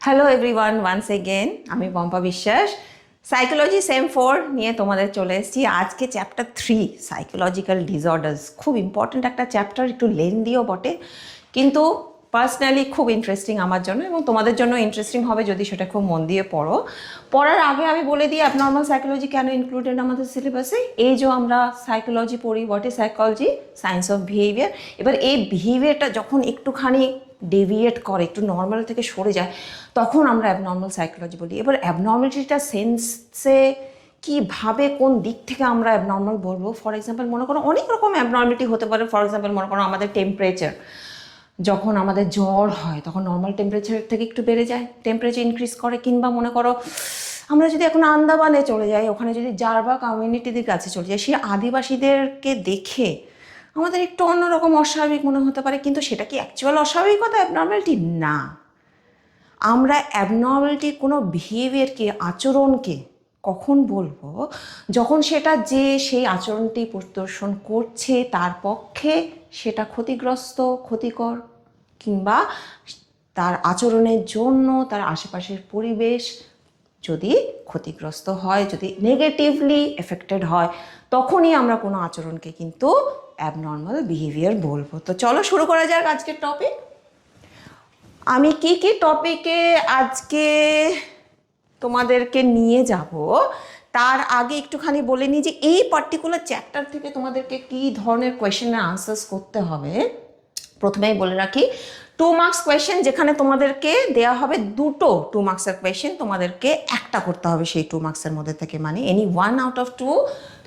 Hello everyone, once again আমি পম্পা বিশ্বাস psychology same 4 নিয়ে তোমাদের চলে এসেছি। আজকে চ্যাপ্টার 3 সাইকোলজিক্যাল ডিসঅর্ডার্স। খুব ইম্পর্ট্যান্ট একটা চ্যাপ্টার, একটু লেন্দিও বটে, কিন্তু পার্সোনালি খুব ইন্টারেস্টিং আমার জন্য এবং তোমাদের জন্য ইন্টারেস্টিং হবে যদি সেটা খুব মন দিয়ে পড়ো। পড়ার আগে আমি বলে দিই অ্যাবনর্মাল সাইকোলজি কেন ইনক্লুডেড আমাদের সিলেবাসে। এই যে আমরা সাইকোলজি পড়ি, what is psychology, science of behaviour. এবার এই বিহেভিয়ারটা যখন একটুখানি ডেভিয়েট করে, একটু নর্মাল থেকে সরে যায়, তখন আমরা অ্যাবনর্মাল সাইকোলজি বলি। এবার অ্যাবনর্মালিটিটা সেন্সে কীভাবে কোন দিক থেকে আমরা অ্যাবনর্মাল বলবো, ফর এক্সাম্পল মনে করো অনেক রকম অ্যাবনর্মালিটি হতে পারে। ফর এক্সাম্পল মনে করো আমাদের টেম্পারেচার, যখন আমাদের জ্বর হয় তখন নর্মাল টেম্পারেচারের থেকে একটু বেড়ে যায়, টেম্পারেচার ইনক্রিজ করে। কিংবা মনে করো আমরা যদি এখন আন্দামানে চলে যাই, ওখানে যদি জারবা কমিউনিটিদের কাছে চলে যাই, সেই আদিবাসীদেরকে দেখে আমাদের একটু অন্যরকম অস্বাভাবিক মনে হতে পারে, কিন্তু সেটা কি অ্যাকচুয়াল অস্বাভাবিকতা, অ্যাবনর্মালিটি না। আমরা অ্যাবনর্মালিটি কোনো বিহেভিয়ারকে, আচরণকে কখন বলবো, যখন সেটা যে সেই আচরণটি প্রদর্শন করছে তার পক্ষে সেটা ক্ষতিগ্রস্ত, ক্ষতিকর, কিংবা তার আচরণের জন্য তার আশেপাশের পরিবেশ যদি ক্ষতিগ্রস্ত হয়, যদি নেগেটিভলি এফেক্টেড হয়, তখনই আমরা কোনো আচরণকে কিন্তু অ্যাবনর্মাল বিহেভিয়ার বলবো। তো চলো শুরু করা যাক আজকের টপিক। আমি কি কি টপিকে আজকে তোমাদেরকে নিয়ে যাব তার আগে একটুখানি বলে নিই যে এই পার্টিকুলার চ্যাপ্টার থেকে তোমাদেরকে কী ধরনের কোয়েশ্চেনের আনসার্স করতে হবে। প্রথমেই বলে রাখি, 2 মার্কস কোয়েশ্চেন, যেখানে তোমাদেরকে দেওয়া হবে দুটো 2 মার্কসের কোয়েশ্চেন, তোমাদেরকে একটা করতে হবে সেই 2 মার্কসের মধ্যে থেকে, মানে এনি 1 আউট অফ 2।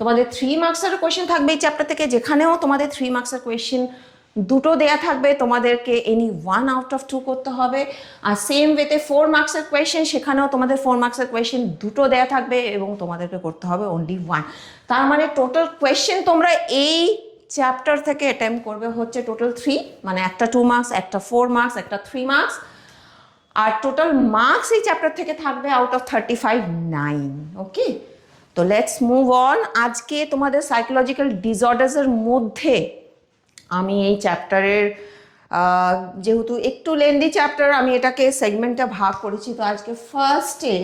তোমাদের 3 মার্কসের কোয়েশ্চেন থাকবে এই চ্যাপ্টার থেকে, যেখানেও তোমাদের 3 মার্কসের কোয়েশ্চেন দুটো দেয়া থাকবে, তোমাদেরকে এনি 1 আউট অফ 2 করতে হবে। আর সেম ওয়েতে 4 মার্কসের কোয়েশ্চেন, সেখানেও তোমাদের 4 মার্কসের কোয়েশ্চেন দুটো দেয়া থাকবে এবং তোমাদেরকে করতে হবে অনলি 1। তার মানে টোটাল কোয়েশ্চেন তোমরা এই চ্যাপ্টার থেকে অ্যাটেম্প করবে হচ্ছে টোটাল 3, মানে একটা 2 মার্কস, একটা 4 মার্কস, একটা 3 মার্কস। আর টোটাল মার্কস এই চ্যাপ্টার থেকে থাকবে আউট অফ 35 9। ওকে, তো লেটস মুভ অন। আজকে তোমাদের সাইকোলজিক্যাল ডিসঅর্ডার্সের মধ্যে আমি এই চ্যাপ্টারের যেহেতু একটু লেন্দি চ্যাপ্টার, আমি এটাকে সেগমেন্টটা ভাগ করেছি। তো আজকে ফার্স্টে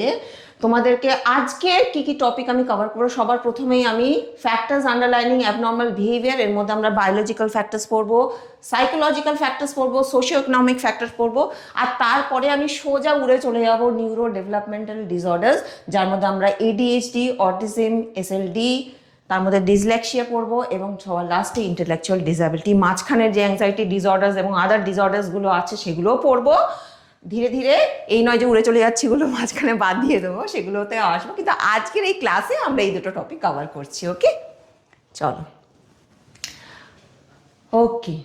তোমাদেরকে আজকে কি কি টপিক আমি কভার করবো। সবার প্রথমেই আমি ফ্যাক্টরস আন্ডারলাইনিং অ্যাবনর্মাল বিহেভিয়ার, এর মধ্যে আমরা বায়োলজিক্যাল ফ্যাক্টরস পড়বো, সাইকোলজিক্যাল ফ্যাক্টরস পড়বো, সোশিও ইকোনমিক ফ্যাক্টরস পড়বো, আর তারপরে আমি সোজা উড়ে চলে যাবো নিউরো ডেভেলপমেন্টাল ডিসঅর্ডার্স, যার মধ্যে আমরা এডিএইচডি, অটিজম, এসএলডি, তার মধ্যে ডিসলেক্সিয়া পড়বো, এবং সবার লাস্টে ইন্টেলেকচুয়াল ডিসএবিলিটি। মাঝখানের যে অ্যাংজাইটি ডিসঅর্ডার্স এবং আদার ডিসঅর্ডার্সগুলো আছে সেগুলোও পড়বো। ধীরে ধীরে, এই নয় যে উড়ে চলে যাচ্ছি এগুলো মাঝখানে বাদ দিয়ে দেবো, সেগুলোতে আসবো, কিন্তু আজকের এই ক্লাসে আমরা এই দুটো টপিক কভার করছি। ওকে, চলো। ওকে,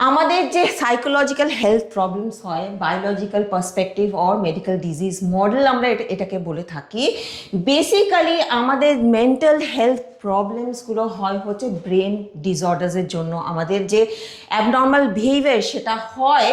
আমাদের যে সাইকোলজিক্যাল হেলথ প্রবলেমস হয়, biological perspective or medical disease model আমরা এটাকে বলে থাকি। বেসিক্যালি আমাদের মেন্টাল হেলথ প্রবলেমসগুলো হয় হচ্ছে ব্রেন ডিসঅর্ডার্সের জন্য। আমাদের যে অ্যাবনর্মাল বিহেভিয়ার সেটা হয়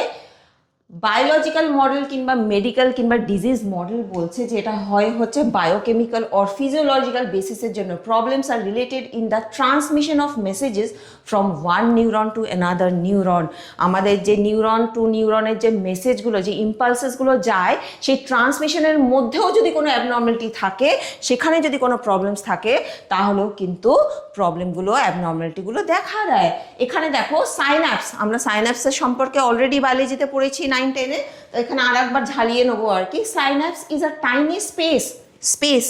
বায়োলজিক্যাল মডেল কিংবা মেডিকেল কিংবা ডিজিজ মডেল বলছে যে এটা হয় হচ্ছে বায়োকেমিক্যাল অর ফিজিওলজিক্যাল বেসিসের জন্য। Problems are related in the transmission of messages from one neuron to another neuron. আমাদের যে নিউরন টু নিউরনের যে মেসেজগুলো, যে ইম্পালসেসগুলো যায়, সেই ট্রান্সমিশনের মধ্যেও যদি কোনো অ্যাবনর্মালিটি থাকে, সেখানে যদি কোনো প্রবলেমস থাকে, তাহলেও কিন্তু প্রবলেমগুলো, অ্যাবনর্মালিটিগুলো দেখা দেয়। এখানে দেখো সাইন্যাপস, আমরা সাইন্যাপসের সম্পর্কে অলরেডি বায়োলজিতে পড়েছি 9-10-এ, তো এখানে আর একবার ঝালিয়ে নেবো আর কি। Synapse is a tiny space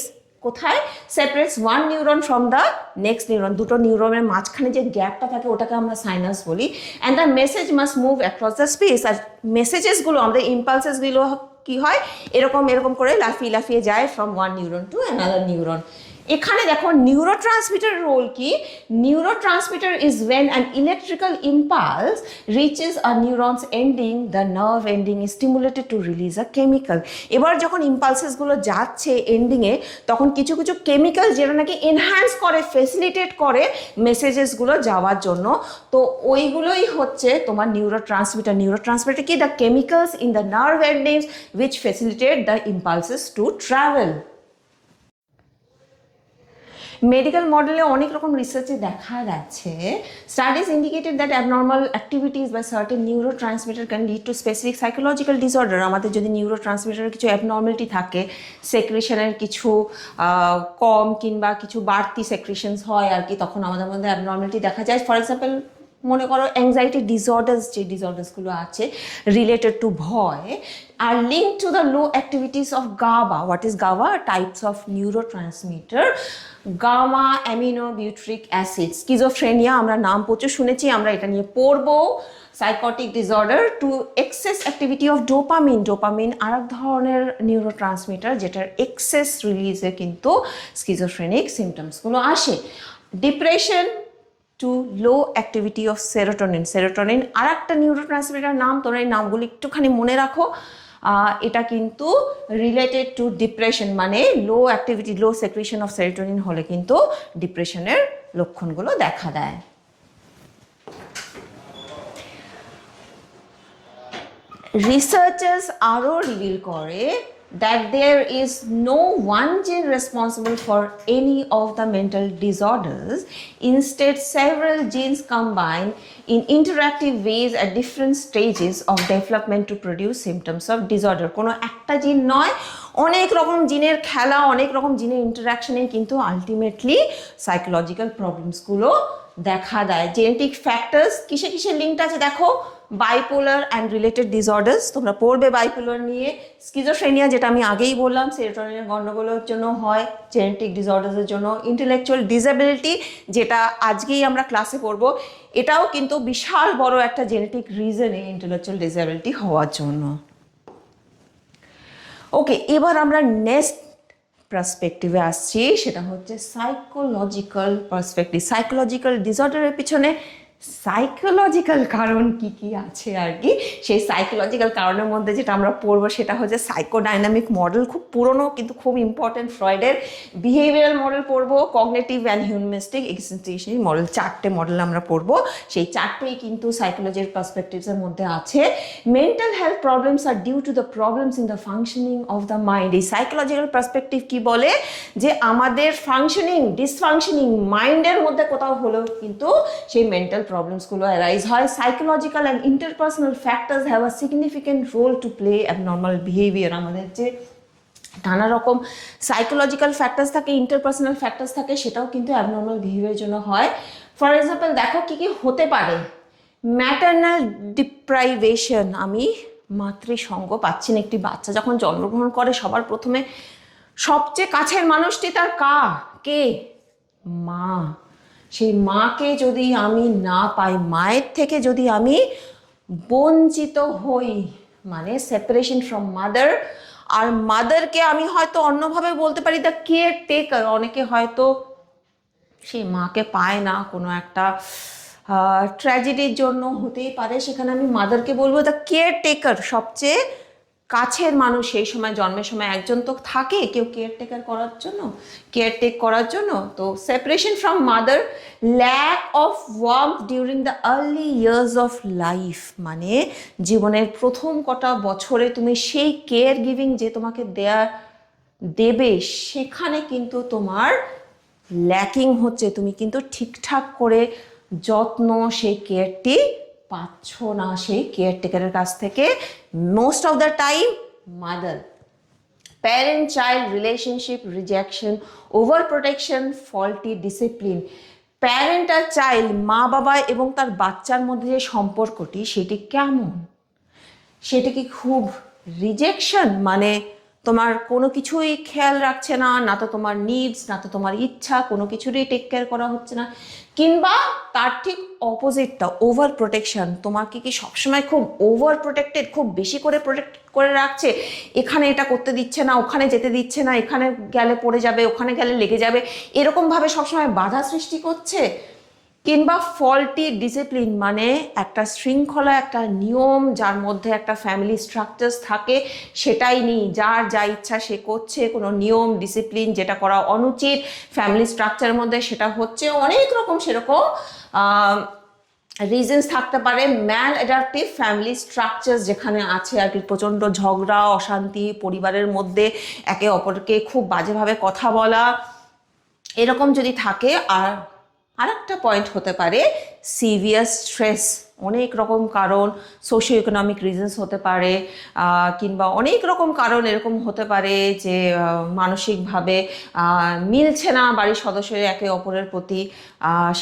কোথায় separates one neuron from the next neuron. দুটো নিউরনের মাঝখানে যে গ্যাপটা থাকে ওটাকে আমরা সাইনাস বলি। And the message must move across the space. আর মেসেজেসগুলো, আমাদের ইম্পালসেসগুলো কি হয়, এরকম এরকম করে লাফিয়ে লাফিয়ে যায় from one neuron to another neuron. এখানে দেখো নিউরোট্রান্সমিটার রোল কি। Neurotransmitter is when an electrical impulse reaches a neuron's ending, the nerve ending is stimulated to release a chemical. এবার যখন ইম্পালসেসগুলো যাচ্ছে এন্ডিংয়ে, তখন কিছু কিছু কেমিক্যাল যেটা নাকি এনহ্যান্স করে, ফেসিলিটেট করে মেসেজেসগুলো যাওয়ার জন্য, তো ওইগুলোই হচ্ছে তোমার নিউরোট্রান্সমিটার। নিউরোট্রান্সমিটার কি, the chemicals in the nerve endings which facilitate the impulses to travel. Medical মডেলে অনেক রকম রিসার্চে দেখা গেছে, studies indicated that abnormal activities by certain neurotransmitter can lead to specific psychological disorder. আমাদের যদি নিউরো ট্রান্সমিটারের কিছু অ্যাবনর্মালিটি থাকে, সেক্রেশনের কিছু কম কিংবা কিছু বাড়তি সেক্রেশনস হয় আর কি, তখন আমাদের মধ্যে অ্যাবনর্মালিটি দেখা যায়। ফর এক্সাম্পল মনে করো অ্যাংজাইটি ডিসঅর্ডার্স, যে ডিসঅর্ডার্সগুলো আছে রিলেটেড টু ভয়, আর link to the low activities of GABA. What is GABA? Types of neurotransmitter, gamma aminobutyric acid. Schizophrenia আমরা নাম প্রচুর শুনেছি, আমরা এটা নিয়ে পড়বো। Psychotic disorder to excess activity of dopamine. Dopamine আর এক ধরনের নিউরো ট্রান্সমিটার যেটার এক্সেস রিলিজে কিন্তু স্কিজোফ্রেনিক সিমটমসগুলো আসে। Depression to low activity of serotonin. Serotonin আর একটা নিউরো ট্রান্সমিটার নাম, তোমরা এই নামগুলি একটুখানি মনে রাখো। এটা কিন্তু রিলেটেড টু ডিপ্রেশন, মানে low activity, low secretion of serotonin হলে কিন্তু ডিপ্রেশনের লক্ষণগুলো দেখা দেয়। রিসার্চার্স আরও রিভিল করে that there is no one gene responsible for any of the mental disorders. Instead, several genes combine in interactive ways at different stages of development to produce symptoms of disorder. কোনো একটা জিন নয়, অনেক রকম জিনের খেলা, অনেক রকম জিনের ইন্টারাকশনে কিন্তু আলটিমেটলি সাইকোলজিক্যাল প্রবলেমসগুলো দেখা দেয়। জেনেটিক ফ্যাক্টরস কিসে কিসে লিঙ্কড আছে দেখো, বাইপোলার অ্যান্ড রিলেটেড ডিসঅর্ডার্স তোমরা পড়বে বাইপোলার নিয়ে। স্কিজোফ্রেনিয়া যেটা আমি আগেই বললাম সেরোটোনিনের গন্ডগোলের জন্য হয়, জেনেটিক ডিসঅর্ডার্সের জন্য। ইন্টেলেকচুয়াল ডিসএবিলিটি যেটা আজকেই আমরা ক্লাসে পড়বো, এটাও কিন্তু বিশাল বড় একটা জেনেটিক রিজন এই ইন্টেলেকচুয়াল ডিসএবিলিটি হওয়ার জন্য। ওকে, এবার আমরা নেক্সট পার্সপেক্টিভে আসছি, সেটা হচ্ছে সাইকোলজিক্যাল পার্সপেক্টিভ। সাইকোলজিক্যাল ডিসঅর্ডারের পিছনে সাইকোলজিক্যাল কারণ কি কি আছে আর কি, সেই সাইকোলজিক্যাল কারণের মধ্যে যেটা আমরা পড়বো সেটা হচ্ছে সাইকোডাইনামিক মডেল। খুব পুরনো কিন্তু খুব ইম্পর্টেন্ট, ফ্রয়েডের বিহেভিয়ারাল মডেল পড়বো, cognitive and humanistic existential model, 4টে মডেল আমরা পড়বো। সেই 4টেই কিন্তু সাইকোলজির পার্সপেক্টিভসের মধ্যে আছে। মেন্টাল হেলথ প্রবলেমস আর due to the problems in the functioning of the mind. এই সাইকোলজিক্যাল পার্সপেক্টিভ কি বলে, যে আমাদের ফাংশনিং, ডিসফাংশনিং মাইন্ডের মধ্যে কোথাও হলেও কিন্তু সেই মেন্টাল প্রবলেমসগুলো অ্যারাইজ হয়। Psychological and interpersonal factors have a significant role to play abnormal behaviour. আমাদের যে নানা রকম সাইকোলজিক্যাল ফ্যাক্টরস থাকে, ইন্টারপার্সোনাল ফ্যাক্টরস থাকে, সেটাও কিন্তু অ্যাবনর্মাল বিহেভিয়ারের জন্য হয়। ফর এক্সাম্পল দেখো কি কি হতে পারে। ম্যাটারনাল ডিপ্রাইভেশন, আমি মাতৃসঙ্গ পাচ্ছি না। একটি বাচ্চা যখন জন্মগ্রহণ করে সবার প্রথমে সবচেয়ে কাছের মানুষটি তার কে? মা। সেই মাকে যদি আমি না পাই, মায়ের থেকে যদি আমি বঞ্চিত হই, মানে সেপারেশন ফ্রম মাদার। আর মাদারকে আমি হয়তো অন্যভাবে বলতে পারি দ্য কেয়ার টেকার। অনেকে হয়তো সেই মাকে পায় না, কোনো একটা ট্র্যাজেডির জন্য হতেই পারে, সেখানে আমি মাদারকে বলবো দ্য কেয়ার টেকার। সবচেয়ে কাছের মানুষ সেই সময়, জন্মের সময় একজন তো থাকে কেউ কেয়ারটেকার করার জন্য, কেয়ারটেক করার জন্য। তো separation from mother, lack of warmth during the early years of life, মানে জীবনের প্রথম কটা বছরে তুমি সেই কেয়ার গিভিং যে তোমাকে দেবে সেখানে কিন্তু তোমার ল্যাকিং হচ্ছে, তুমি কিন্তু ঠিকঠাক করে যত্ন, সেই কেয়ারটি পাচ্ছ না সেই কেয়ারটেকারের কাছ থেকে। Most of the time mother. Parent child relationship rejection, over protection, faulty discipline. Parent আর চাইল্ড, মা বাবা এবং তার বাচ্চার মধ্যে যে সম্পর্কটি, সেটি কেমন? সেটা কি খুব রিজেকশন, মানে তোমার কোনো কিছুই খেয়াল রাখছে না, না তো তোমার নিডস, না তো তোমার ইচ্ছা, কোনো কিছুরই টেক কেয়ার করা হচ্ছে না, কিংবা তার ঠিক অপোজিটটা ওভার প্রোটেকশন, তোমাকে কি সবসময় খুব ওভার প্রোটেক্টেড, খুব বেশি করে প্রোটেক্ট করে রাখছে, এখানে এটা করতে দিচ্ছে না, ওখানে যেতে দিচ্ছে না, এখানে গেলে পড়ে যাবে, ওখানে গেলে লেগে যাবে, এরকমভাবে সবসময় বাধা সৃষ্টি করছে। কিংবা ফল্টি ডিসিপ্লিন, মানে একটা শৃঙ্খলা, একটা নিয়ম, যার মধ্যে একটা ফ্যামিলি স্ট্রাকচার্স থাকে, সেটাই নেই, যার যা ইচ্ছা সে করছে, কোনো নিয়ম ডিসিপ্লিন যেটা করা অনুচিত ফ্যামিলি স্ট্রাকচারের মধ্যে সেটা হচ্ছে। অনেক রকম সেরকম রিজনস থাকতে পারে। ম্যাল অ্যাডাপটিভ ফ্যামিলি স্ট্রাকচার্স যেখানে আছে আর কি, প্রচণ্ড ঝগড়া, অশান্তি, পরিবারের মধ্যে একে অপরকে খুব বাজেভাবে কথা বলা, এরকম যদি থাকে। আর একটা পয়েন্ট হতে পারে সিভিয়ার স্ট্রেস, অনেক রকম কারণ, সোশিও ইকোনমিক রিজনস হতে পারে, কিংবা অনেক রকম কারণ এরকম হতে পারে যে মানসিকভাবে মিলছে না বাড়ির সদস্যের একে অপরের প্রতি,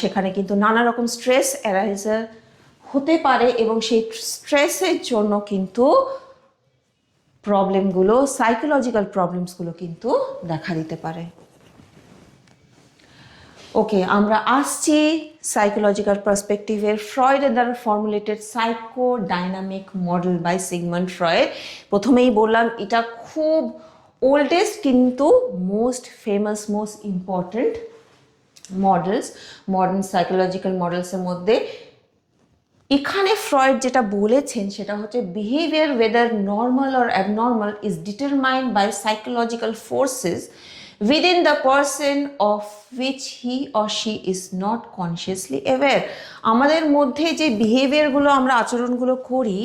সেখানে কিন্তু নানা রকম স্ট্রেস অ্যারাইজার হতে পারে এবং সেই স্ট্রেসের জন্য কিন্তু প্রবলেমগুলো, সাইকোলজিক্যাল প্রবলেমসগুলো কিন্তু দেখা দিতে পারে। ওকে, আমরা আসছি সাইকোলজিক্যাল পার্সপেক্টিভের ফ্রয়েডের দ্বারা formulated psychodynamic model by Sigmund Freud. প্রথমেই বললাম এটা খুব ওল্ডেস্ট কিন্তু most famous, most important models, modern psychological মডেলসের মধ্যে। এখানে ফ্রয়েড যেটা বলেছেন সেটা হচ্ছে behaviour whether normal or abnormal is determined by psychological forces within the person of which he or she is not consciously aware। আমাদের মধ্যে যে বিহেভিয়ারগুলো, আমরা আচরণগুলো করি,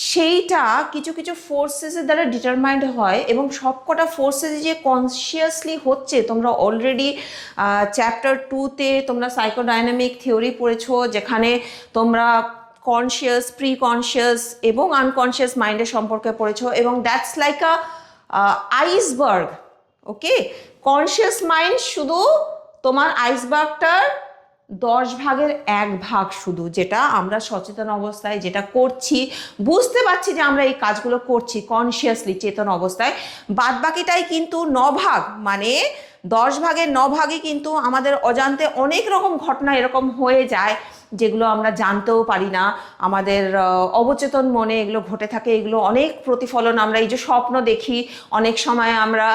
সেইটা কিছু কিছু ফোর্সেসের দ্বারা ডিটারমাইন্ড হয় এবং সবকটা ফোর্সেস যে কনসিয়াসলি হচ্ছে, তোমরা অলরেডি চ্যাপ্টার 2-তে তোমরা সাইকোডাইনামিক থিওরি পড়েছো, যেখানে তোমরা কনসিয়াস, প্রি কনসিয়াস এবং আনকনসিয়াস মাইন্ডের সম্পর্কে পড়েছো, এবং that's like a iceberg. Okay, conscious mind শুধু তোমার আইসবার্গটার 1/10 শুধু, যেটা আমরা সচেতন অবস্থায় যেটা করছি, বুঝতে পারছি যে আমরা এই কাজগুলো করছি কনসিয়াসলি, চেতন অবস্থায়। বাদ বাকিটাই কিন্তু 9 মানে 10/9 কিন্তু আমাদের অজান্তে অনেক রকম ঘটনা এরকম হয়ে যায় যেগুলো আমরা জানতেও পারি না, আমাদের অবচেতন মনে এগুলো ঘটে থাকে। এগুলো অনেক প্রতিফলন, আমরা এই যে স্বপ্ন দেখি, অনেক সময় আমরা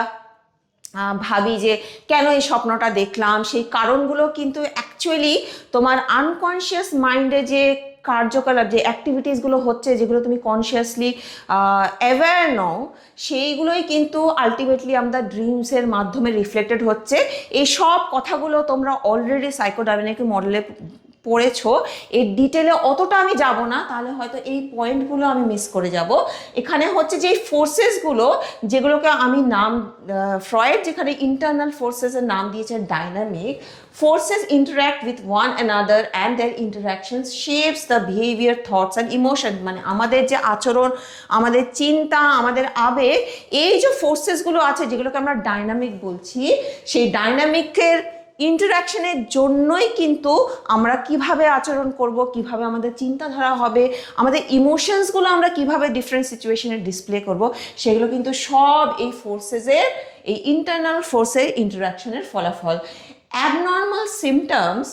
ভাবি যে কেন এই স্বপ্নটা দেখলাম, সেই কারণগুলো কিন্তু অ্যাকচুয়ালি তোমার আনকনসিয়াস মাইন্ডে যে কার্যকলাপ, যে অ্যাক্টিভিটিসগুলো হচ্ছে, যেগুলো তুমি কনসিয়াসলি অ্যাওয়্যার নও, সেইগুলোই কিন্তু আলটিমেটলি আমাদের ড্রিমসের মাধ্যমে রিফ্লেক্টেড হচ্ছে। এই সব কথাগুলো তোমরা অলরেডি সাইকোডাইনামিক মডেলে পড়েছো, এর ডিটেলে অতটা আমি যাব না, তাহলে হয়তো এই পয়েন্টগুলো আমি মিস করে যাব। এখানে হচ্ছে যে ফোর্সেসগুলো, যেগুলোকে আমি নাম, ফ্রয়েড যেখানে ইন্টারনাল ফোর্সেসের নাম দিয়েছে dynamic, forces interact with one another and their interactions shapes the behavior, thoughts and emotion। মানে আমাদের যে আচরণ, আমাদের চিন্তা, আমাদের আবেগ, এই যে ফোর্সেসগুলো আছে যেগুলোকে আমরা ডাইনামিক বলছি, সেই ডাইনামিকের ইন্টারাকশনের জন্যই কিন্তু আমরা কিভাবে আচরণ করব, কিভাবে আমাদের চিন্তাধারা হবে, আমাদের ইমোশনসগুলো আমরা কিভাবে ডিফারেন্ট সিচুয়েশনে ডিসপ্লে করব, সেগুলো কিন্তু সব এই ফোর্সেসের, এই ইন্টারনাল ফোর্সের ইন্টারাকশনের ফলাফল। Abnormal symptoms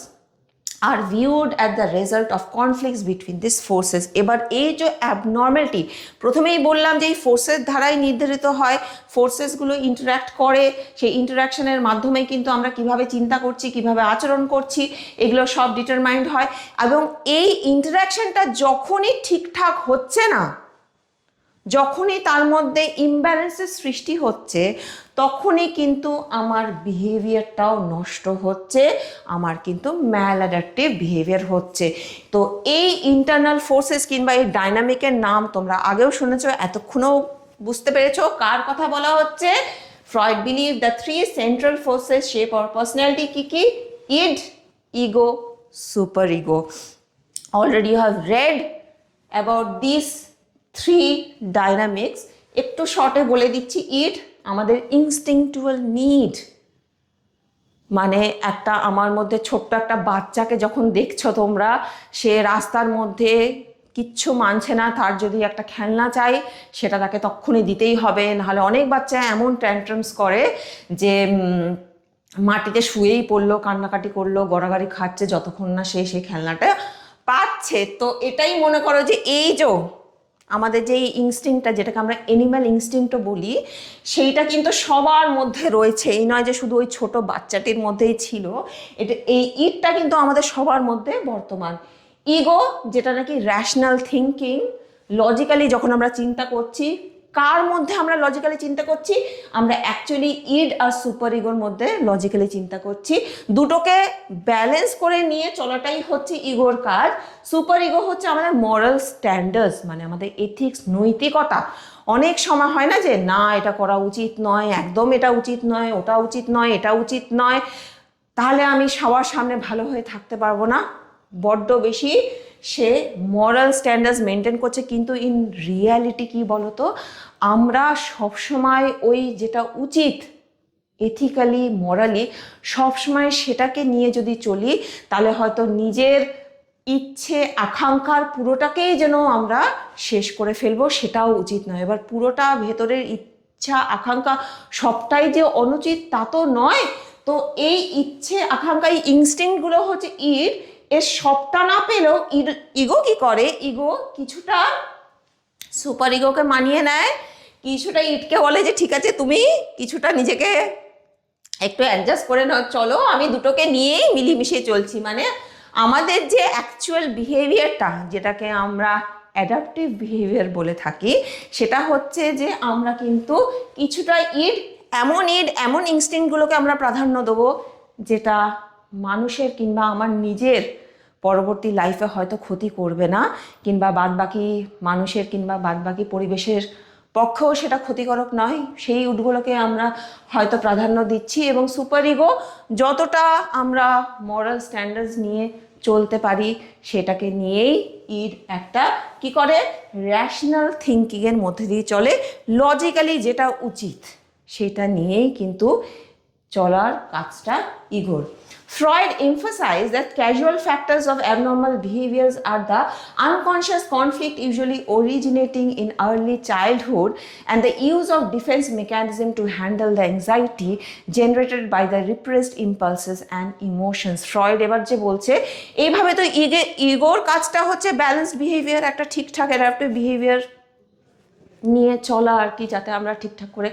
are viewed as the result of conflicts between these forces। এবার এই যে অ্যাবনর্মালিটি, প্রথমেই বললাম যে এই ফোর্সের ধারাই নির্ধারিত হয়, ফোর্সেসগুলো ইন্টারাক্ট করে, সেই ইন্টারাকশনের মাধ্যমে কিন্তু আমরা কিভাবে চিন্তা করছি, কিভাবে আচরণ করছি, এগুলো সব ডিটারমাইন্ড হয়। এবং এই ইন্টারাকশনটা যখনই ঠিকঠাক হচ্ছে না, যখনই তার মধ্যে ইমব্যালেন্সের সৃষ্টি হচ্ছে, তখনই কিন্তু আমার বিহেভিয়ারটাও নষ্ট হচ্ছে, আমার কিন্তু ম্যালঅ্যাডাপটিভ বিহেভিয়ার হচ্ছে। তো এই ইন্টারনাল ফোর্সেস কিংবা এই ডাইনামিকের নাম তোমরা আগেও শুনেছো, এতক্ষণও বুঝতে পেরেছো কার কথা বলা হচ্ছে। Freud believe the 3 central forces shape our personality. কি কি? Id, ego, super ego. Already you have read about this 3 dynamics. একটু শর্টে বলে দিচ্ছি। ইড আমাদের ইনস্টিংকচুয়াল নিড, মানে একটা আমার মধ্যে ছোট্ট একটা বাচ্চাকে যখন দেখছো তোমরা, সে রাস্তার মধ্যে কিচ্ছু মানছে না, তার যদি একটা খেলনা চাই সেটা তাকে তক্ষুনি দিতেই হবে, নাহলে অনেক বাচ্চা এমন ট্যান্ট্রামস করে যে মাটিতে শুয়েই পড়লো, কান্নাকাটি করলো, গড়াগড়ি খাচ্ছে যতক্ষণ না সে সেই খেলনাটা পাচ্ছে। তো এটাই মনে করো যে এই যে আমাদের যে ইনস্টিংক্টটা, যেটাকে আমরা অ্যানিম্যাল ইনস্টিংক্টও বলি, সেইটা কিন্তু সবার মধ্যে রয়েছে। এই নয় যে শুধু ওই ছোট বাচ্চাটির মধ্যেই ছিল, এটা, এই ইটটা কিন্তু আমাদের সবার মধ্যে বর্তমান। ইগো, যেটা নাকি র্যাশনাল থিঙ্কিং, লজিক্যালি যখন আমরা চিন্তা করছি, কার মধ্যে আমরা লজিক্যালি চিন্তা করছি? আমরা অ্যাকচুয়ালি ইড আর সুপার ইগোর মধ্যে লজিক্যালি চিন্তা করছি। দুটোকে ব্যালেন্স করে নিয়ে চলাটাই হচ্ছে ইগোর কাজ। সুপার ইগো হচ্ছে আমাদের মরাল স্ট্যান্ডার্ডস, মানে আমাদের এথিক্স, নৈতিকতা। অনেক সময় হয় না যে না এটা করা উচিত নয়, একদম এটা উচিত নয়, ওটা উচিত নয়, এটা উচিত নয়, তাহলে আমি সবার সামনে ভালো হয়ে থাকতে পারবো না। বড্ড বেশি সে মরাল স্ট্যান্ডার্ডস মেনটেন করছে, কিন্তু ইন রিয়ালিটি কি বলতো, আমরা সবসময় ওই যেটা উচিত এথিক্যালি মরালি সবসময় সেটাকে নিয়ে যদি চলি, তাহলে হয়তো নিজের ইচ্ছে আকাঙ্ক্ষার পুরোটাকেই যেন আমরা শেষ করে ফেলবো, সেটাও উচিত নয়। এবার পুরোটা ভেতরের ইচ্ছা আকাঙ্ক্ষা সবটাই যে অনুচিত তা তো নয়। তো এই ইচ্ছে আকাঙ্ক্ষা এই ইনস্টিংক্টগুলো হচ্ছে এর সবটা না পেলেও ইগো কি করে, ইগো কিছুটা সুপার ইগোকে মানিয়ে নেয়, কিছুটা ইটকে বলে যে ঠিক আছে তুমি কিছুটা নিজেকে একটু অ্যাডজাস্ট করে নাও, চলো আমি দুটোকে নিয়েই মিলিমিশিয়ে চলছি। মানে আমাদের যে অ্যাকচুয়াল বিহেভিয়ারটা, যেটাকে আমরা অ্যাডাপটিভ বিহেভিয়ার বলে থাকি, সেটা হচ্ছে যে আমরা কিন্তু কিছুটা এমন ইনস্টিংক্টগুলোকে আমরা প্রাধান্য দেবো যেটা মানুষের কিংবা আমার নিজের পরবর্তী লাইফে হয়তো ক্ষতি করবে না, কিংবা বাদবাকি মানুষের কিংবা বাদবাকি পরিবেশের পক্ষেও সেটা ক্ষতিকারক নয়, সেই উটগুলোকে আমরা হয়তো প্রাধান্য দিচ্ছি। এবং সুপার ইগো যতটা আমরা মরাল স্ট্যান্ডার্ডস নিয়ে চলতে পারি সেটাকে নিয়েই একটা কি করে, র্যাশনাল থিঙ্কিংয়ের মধ্যে দিয়ে চলে, লজিক্যালি যেটা উচিত সেটা নিয়েই কিন্তু চলার কাজটা ইগোর। Freud emphasized that casual factors of abnormal behaviors are the unconscious conflict usually originating in early childhood and the use of defense mechanism to handle the anxiety generated by the repressed impulses and emotions. Freud এবার যে বলছে এইভাবে তো ইগোর কাজটা হচ্ছে balanced behaviour, একটা ঠিকঠাক adaptive behaviour নিয়ে চলা আর কি, যাতে আমরা ঠিকঠাক করে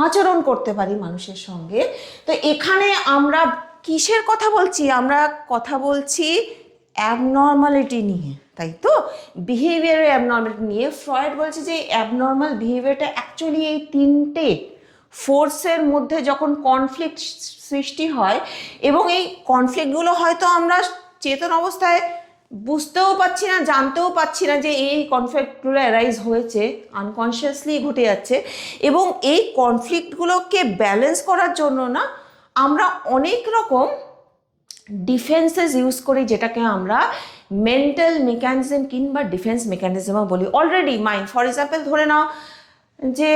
আচরণ করতে পারি মানুষের সঙ্গে। তো এখানে আমরা কিসের কথা বলছি, আমরা কথা বলছি অ্যাবনর্মালিটি নিয়ে, তাই তো, বিহেভিয়ারের অ্যাবনর্মালিটি নিয়ে। ফ্রয়েড বলছে যে অ্যাবনর্মাল বিহেভিয়ারটা অ্যাকচুয়ালি এই তিনটে ফোর্সের মধ্যে যখন কনফ্লিক্ট সৃষ্টি হয়, এবং এই কনফ্লিক্টগুলো হয়তো আমরা চেতন অবস্থায় বুঝতেও পারছি না, জানতেও পারছি না যে এই কনফ্লিক্টগুলো অ্যারাইজ হয়েছে, আনকনসিয়াসলি ঘটে যাচ্ছে। এবং এই কনফ্লিক্টগুলোকে ব্যালেন্স করার জন্য না আমরা অনেক রকম ডিফেন্সেস ইউজ করি, যেটাকে আমরা মেন্টাল মেকানিজম কিংবা ডিফেন্স মেকানিজমও বলি। অলরেডি মাইন্ড, ফর এক্সাম্পল ধরে নাও যে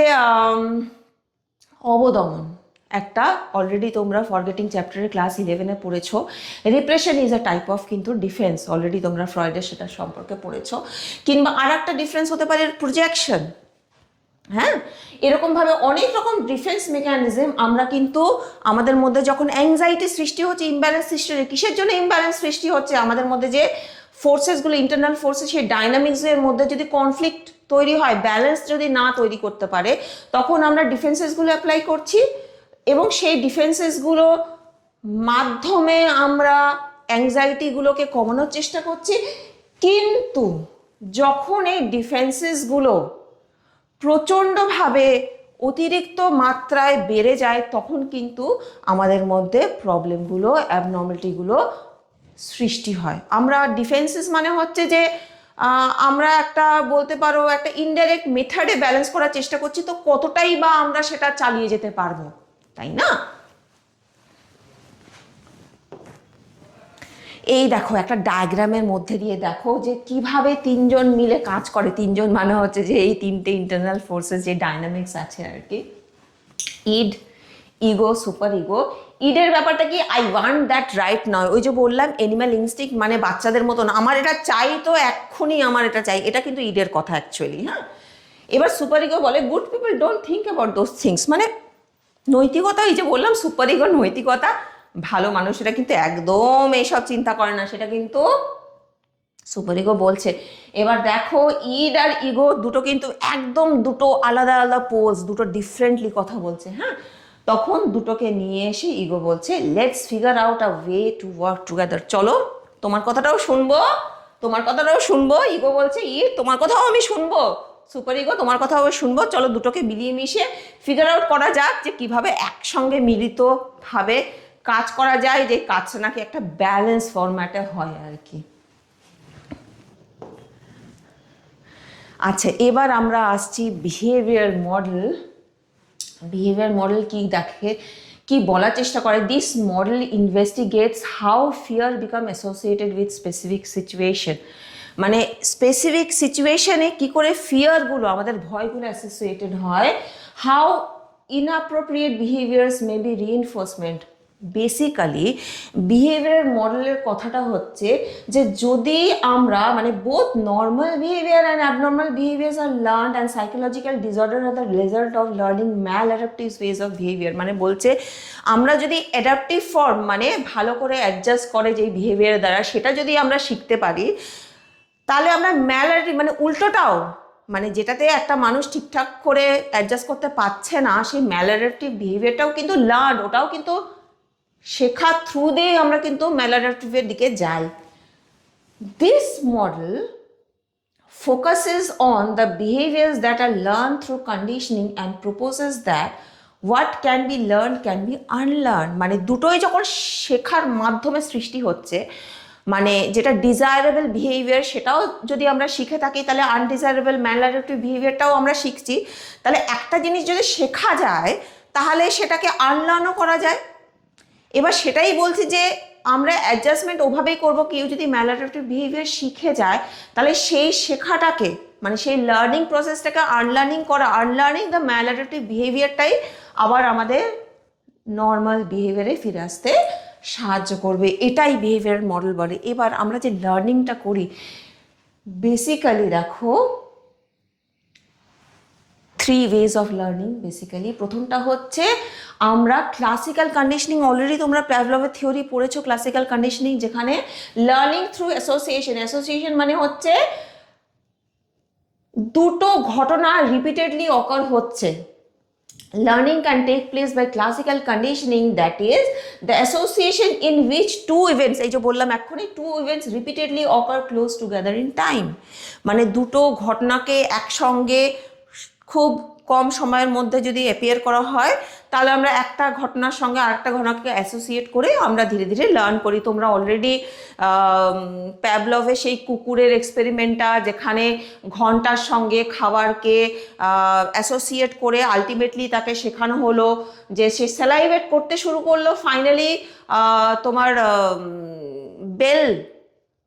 অবদমন একটা, অলরেডি তোমরা ফরগেটিং চ্যাপ্টারের ক্লাস 11-এ পড়েছো, repression is a type of কিন্তু ডিফেন্স, অলরেডি তোমরা ফ্রয়েডের সেটা সম্পর্কে পড়েছো। কিংবা আর একটা ডিফারেন্স হতে পারে প্রজেকশন। হ্যাঁ, এরকমভাবে অনেক রকম ডিফেন্স মেকানিজম আমরা কিন্তু আমাদের মধ্যে যখন অ্যাংজাইটি সৃষ্টি হচ্ছে, ইমব্যালেন্স সৃষ্টি হচ্ছে, কিসের জন্য ইমব্যালেন্স সৃষ্টি হচ্ছে, আমাদের মধ্যে যে ফোর্সেসগুলো ইন্টারনাল ফোর্সেস, সেই ডাইনামিক্সের মধ্যে যদি কনফ্লিক্ট তৈরি হয়, ব্যালেন্স যদি না তৈরি করতে পারে, তখন আমরা ডিফেন্সেসগুলো অ্যাপ্লাই করছি এবং সেই ডিফেন্সেসগুলো মাধ্যমে আমরা অ্যাংজাইটিগুলোকে কমানোর চেষ্টা করছি। কিন্তু যখন এই ডিফেন্সেসগুলো প্রচণ্ডভাবে অতিরিক্ত মাত্রায় বেড়ে যায়, তখন কিন্তু আমাদের মধ্যে প্রবলেমগুলো, অ্যাবনর্মালিটিগুলো সৃষ্টি হয়। আমরা ডিফেন্সেস মানে হচ্ছে যে আমরা একটা বলতে পারো একটা ইনডাইরেক্ট মেথডে ব্যালেন্স করার চেষ্টা করছি, তো কতটাই বা আমরা সেটা চালিয়ে যেতে পারবো, তাই না? এই দেখো একটা ডায়াগ্রামের মধ্যে দিয়ে দেখো যে কিভাবে তিনজন মিলে কাজ করে। তিনজন মানে হচ্ছে যে এই তিনটে ইন্টারনাল ফোর্সেস যে ডাইনামিক্স আছে আর কি, ইড, ইগো, সুপার ইগো। ইডের ব্যাপারটা কি, আই ওয়ান্ট দ্যাট রাইট নয়, ওই যে বললাম অ্যানিম্যাল ইনস্টিংক্ট, মানে বাচ্চাদের মতন আমার এটা চাই তো এক্ষুনি আমার এটা চাই, এটা কিন্তু ইডের কথা অ্যাকচুয়ালি। হ্যাঁ, এবার সুপার ইগো বলে good people don't think about those things, মানে নৈতিকতা, এই যে বললাম সুপার ইগো নৈতিকতা, ভালো মানুষেরা কিন্তু একদম এইসব চিন্তা করে না, সেটা কিন্তু সুপার ইগো বলছে। এবার দেখো ইড আর ইগো দুটো কিন্তু একদম দুটো আলাদা আলাদা পোজ, দুটো ডিফারেন্টলি কথা বলছে। হ্যাঁ, তখন দুটোকে নিয়ে এসে ইগো বলছে let's figure out a way to work together, চলো তোমার কথাটাও শুনবো, তোমার কথাটাও শুনবো। ইগো বলছে ইড তোমার কথাও আমি শুনবো, সুপার ইগো তোমার কথাও শুনবো, চলো দুটোকে মিলিয়ে মিশিয়ে ফিগার আউট করা যাক যে কিভাবে একসঙ্গে মিলিতভাবে কাজ করা যায়, যে কাজটা নাকি একটা ব্যালেন্স ফরম্যাটে হয় আর কি। আচ্ছা, এবার আমরা আসছি বিহেভিয়ার মডেল। বিহেভিয়ার মডেল কি দেখে, কি বলার চেষ্টা করে, this model investigates how fear become associated with specific situation, মানে স্পেসিফিক সিচুয়েশনে কি করে ফিয়ারগুলো, আমাদের ভয়গুলো অ্যাসোসিয়েটেড হয়, how inappropriate behaviours may be reinforcement. Basically behaviour মডেলের কথাটা হচ্ছে যে যদি আমরা মানে both normal behaviour and abnormal behaviours are learned and psychological disorder are the result of learning maladaptive ways of behaviour, মানে বলছে আমরা যদি অ্যাডাপটিভ ফর্ম মানে ভালো করে অ্যাডজাস্ট করে যেই বিহেভিয়ার দ্বারা সেটা যদি আমরা শিখতে পারি, তাহলে আমরা ম্যালারি মানে উল্টোটাও, মানে যেটাতে একটা মানুষ ঠিকঠাক করে অ্যাডজাস্ট করতে পারছে না সেই ম্যালারেটিভ বিহেভিয়ারটাও কিন্তু লার্ন, ওটাও কিন্তু শেখার থ্রু দিয়ে আমরা কিন্তু ম্যালারেটিভের দিকে যাই। This model focuses on the behaviors that are learned through conditioning and proposes that what can be learned can be unlearned, মানে দুটোই যখন শেখার মাধ্যমে সৃষ্টি হচ্ছে, মানে যেটা ডিজায়ারেবল বিহেভিয়ার সেটাও যদি আমরা শিখে থাকি তাহলে আনডিজায়ারেবল ম্যালারেটিভ বিহেভিয়ারটাও আমরা শিখছি, তাহলে একটা জিনিস যদি শেখা যায় তাহলে সেটাকে আনলার্নও করা যায়। এবার সেটাই বলছি যে আমরা অ্যাডজাস্টমেন্ট ওভাবেই করব, কেউ যদি ম্যালারেটিভ বিহেভিয়ার শিখে যায় তাহলে সেই শেখাটাকে মানে সেই লার্নিং প্রসেসটাকে আনলার্নিং করা, আনলার্নিং দ্য ম্যালারেটিভ বিহেভিয়ারটাই আবার আমাদের নর্মাল বিহেভিয়ারে ফিরে আসতে সাহায্য করবে, এটাই বিহেভিয়ার মডেল বলে। এবার আমরা যে লার্নিংটা করি বেসিক্যালি দেখো 3 ওয়েজ অফ লার্নিং। বেসিক্যালি প্রথমটা হচ্ছে আমরা ক্লাসিক্যাল কন্ডিশনিং, অলরেডি তোমরা প্যাভলভের থিওরি পড়েছো ক্লাসিক্যাল কন্ডিশনিং, যেখানে লার্নিং থ্রু অ্যাসোসিয়েশন, অ্যাসোসিয়েশন মানে হচ্ছে দুটো ঘটনা রিপিটেডলি অকার হচ্ছে। Learning can take place by classical conditioning, that is the association in which two events, এই যে বললাম এক্ষুনি, two events repeatedly occur close together in time, মানে দুটো ঘটনাকে একসঙ্গে খুব কম সময়ের মধ্যে যদি অ্যাপিয়ার করা হয় তাহলে আমরা একটা ঘটনার সঙ্গে আরেকটা ঘটনাকে অ্যাসোসিয়েট করে আমরা ধীরে ধীরে লার্ন করি। তোমরা অলরেডি প্যাভলভে সেই কুকুরের এক্সপেরিমেন্টটা, যেখানে ঘন্টার সঙ্গে খাবারকে অ্যাসোসিয়েট করে আলটিমেটলি তাকে শেখানো হলো যে সে স্যালাইভেট করতে শুরু করলো, ফাইনালি তোমার বেল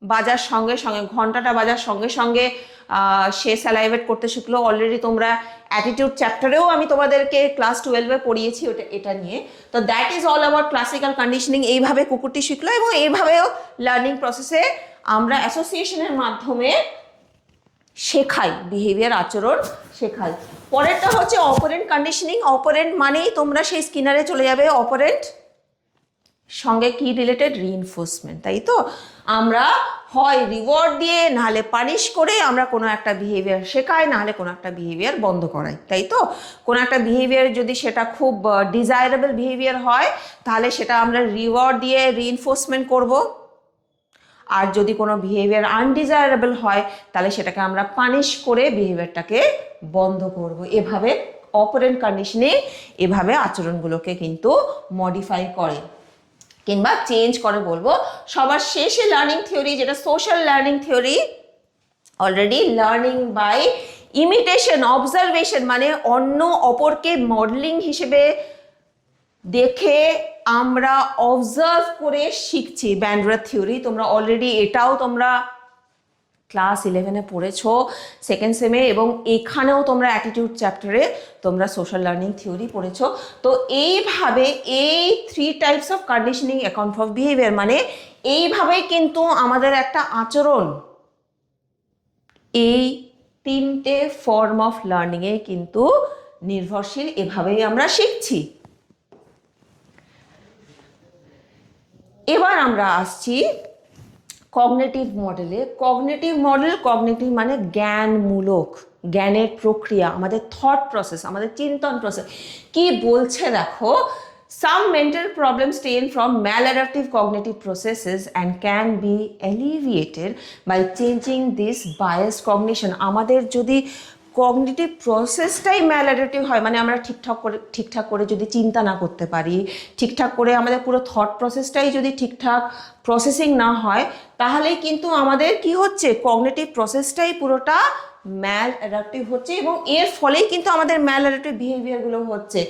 বাজার সঙ্গে সঙ্গে, ঘন্টাটা বাজার সঙ্গে সঙ্গে সে স্যালাইভেট করতে শিখলো। অলরেডি তোমরা অ্যাটিটিউড চ্যাপ্টারেও আমি তোমাদেরকে ক্লাস 12-এ পড়িয়েছি এটা নিয়ে। তো that is all about classical conditioning. এইভাবে কুকুরটি শিখলো এবং এইভাবেও লার্নিং প্রসেসে আমরা অ্যাসোসিয়েশনের মাধ্যমে শেখাই, বিহেভিয়ার আচরণ শেখাই। পরেরটা হচ্ছে অপারেন্ট কন্ডিশনিং। অপারেন্ট মানেই তোমরা সেই স্কিনারে চলে যাবে, অপারেন্ট সঙ্গে কি রিলেটেড, রিইনফোর্সমেন্ট, তাই তো? আমরা হয় রিওয়ার্ড দিয়ে নাহলে পানিশ করে আমরা কোনো একটা বিহেভিয়ার শেখাই, নাহলে কোনো একটা বিহেভিয়ার বন্ধ করাই, তাই তো? কোনো একটা বিহেভিয়ার যদি সেটা খুব ডিজায়ারেবল বিহেভিয়ার হয় তাহলে সেটা আমরা রিওয়ার্ড দিয়ে রিইনফোর্সমেন্ট করব, আর যদি কোনো বিহেভিয়ার আনডিজায়ারেবল হয় তাহলে সেটাকে আমরা পানিশ করে বিহেভিয়ারটাকে বন্ধ করব। এভাবে অপারেন্ট কন্ডিশনিং এভাবে আচরণগুলোকে কিন্তু মডিফাই করে কিংবা চেঞ্জ করে বলবো। সবার শেষে লার্নিং থিওরি, যেটা social learning theory, already learning by imitation, observation, মানে অন্য অপরকে মডেলিং হিসেবে দেখে আমরা অবজার্ভ করে শিখছি, ব্যান্ডরার থিওরি। তোমরা অলরেডি এটাও তোমরা ক্লাস 11-এ পড়েছো সেকেন্ড সেমে, এবং এখানেও তোমরা অ্যাটিটিউড চ্যাপ্টারে তোমরা সোশ্যাল লার্নিং থিওরি পড়েছো। তো এইভাবে এই 3 types of conditioning account of behaviour, মানে এইভাবেই কিন্তু আমাদের একটা আচরণ এই 3টে ফর্ম অফ লার্নিংয়ে কিন্তু নির্ভরশীল, এভাবেই আমরা শিখছি। এবার আমরা আসছি কগনিটিভ মডেলে। কগনিটিভ মডেল, কগনিটিভ মানে জ্ঞানমূলক, জ্ঞানের প্রক্রিয়া, আমাদের থট প্রসেস, আমাদের চিন্তন প্রসেস। কি বলছে দেখো, some mental problems stem from maladaptive cognitive processes and can be alleviated by changing this biased cognition. আমাদের যদি কগনিটিভ প্রসেসটাই ম্যালাডেটিভ হয়, মানে আমরা ঠিকঠাক করে যদি চিন্তা না করতে পারি, ঠিকঠাক করে আমাদের পুরো থট প্রসেসটাই যদি ঠিকঠাক প্রসেসিং না হয়, তাহলেই কিন্তু আমাদের কি হচ্ছে, কগনিটিভ প্রসেসটাই পুরোটা ম্যাল অ্যাডাপটিভ হচ্ছে এবং এর ফলেই কিন্তু আমাদের ম্যাল অ্যাডাপটিভ বিহেভিয়ারগুলো হচ্ছে।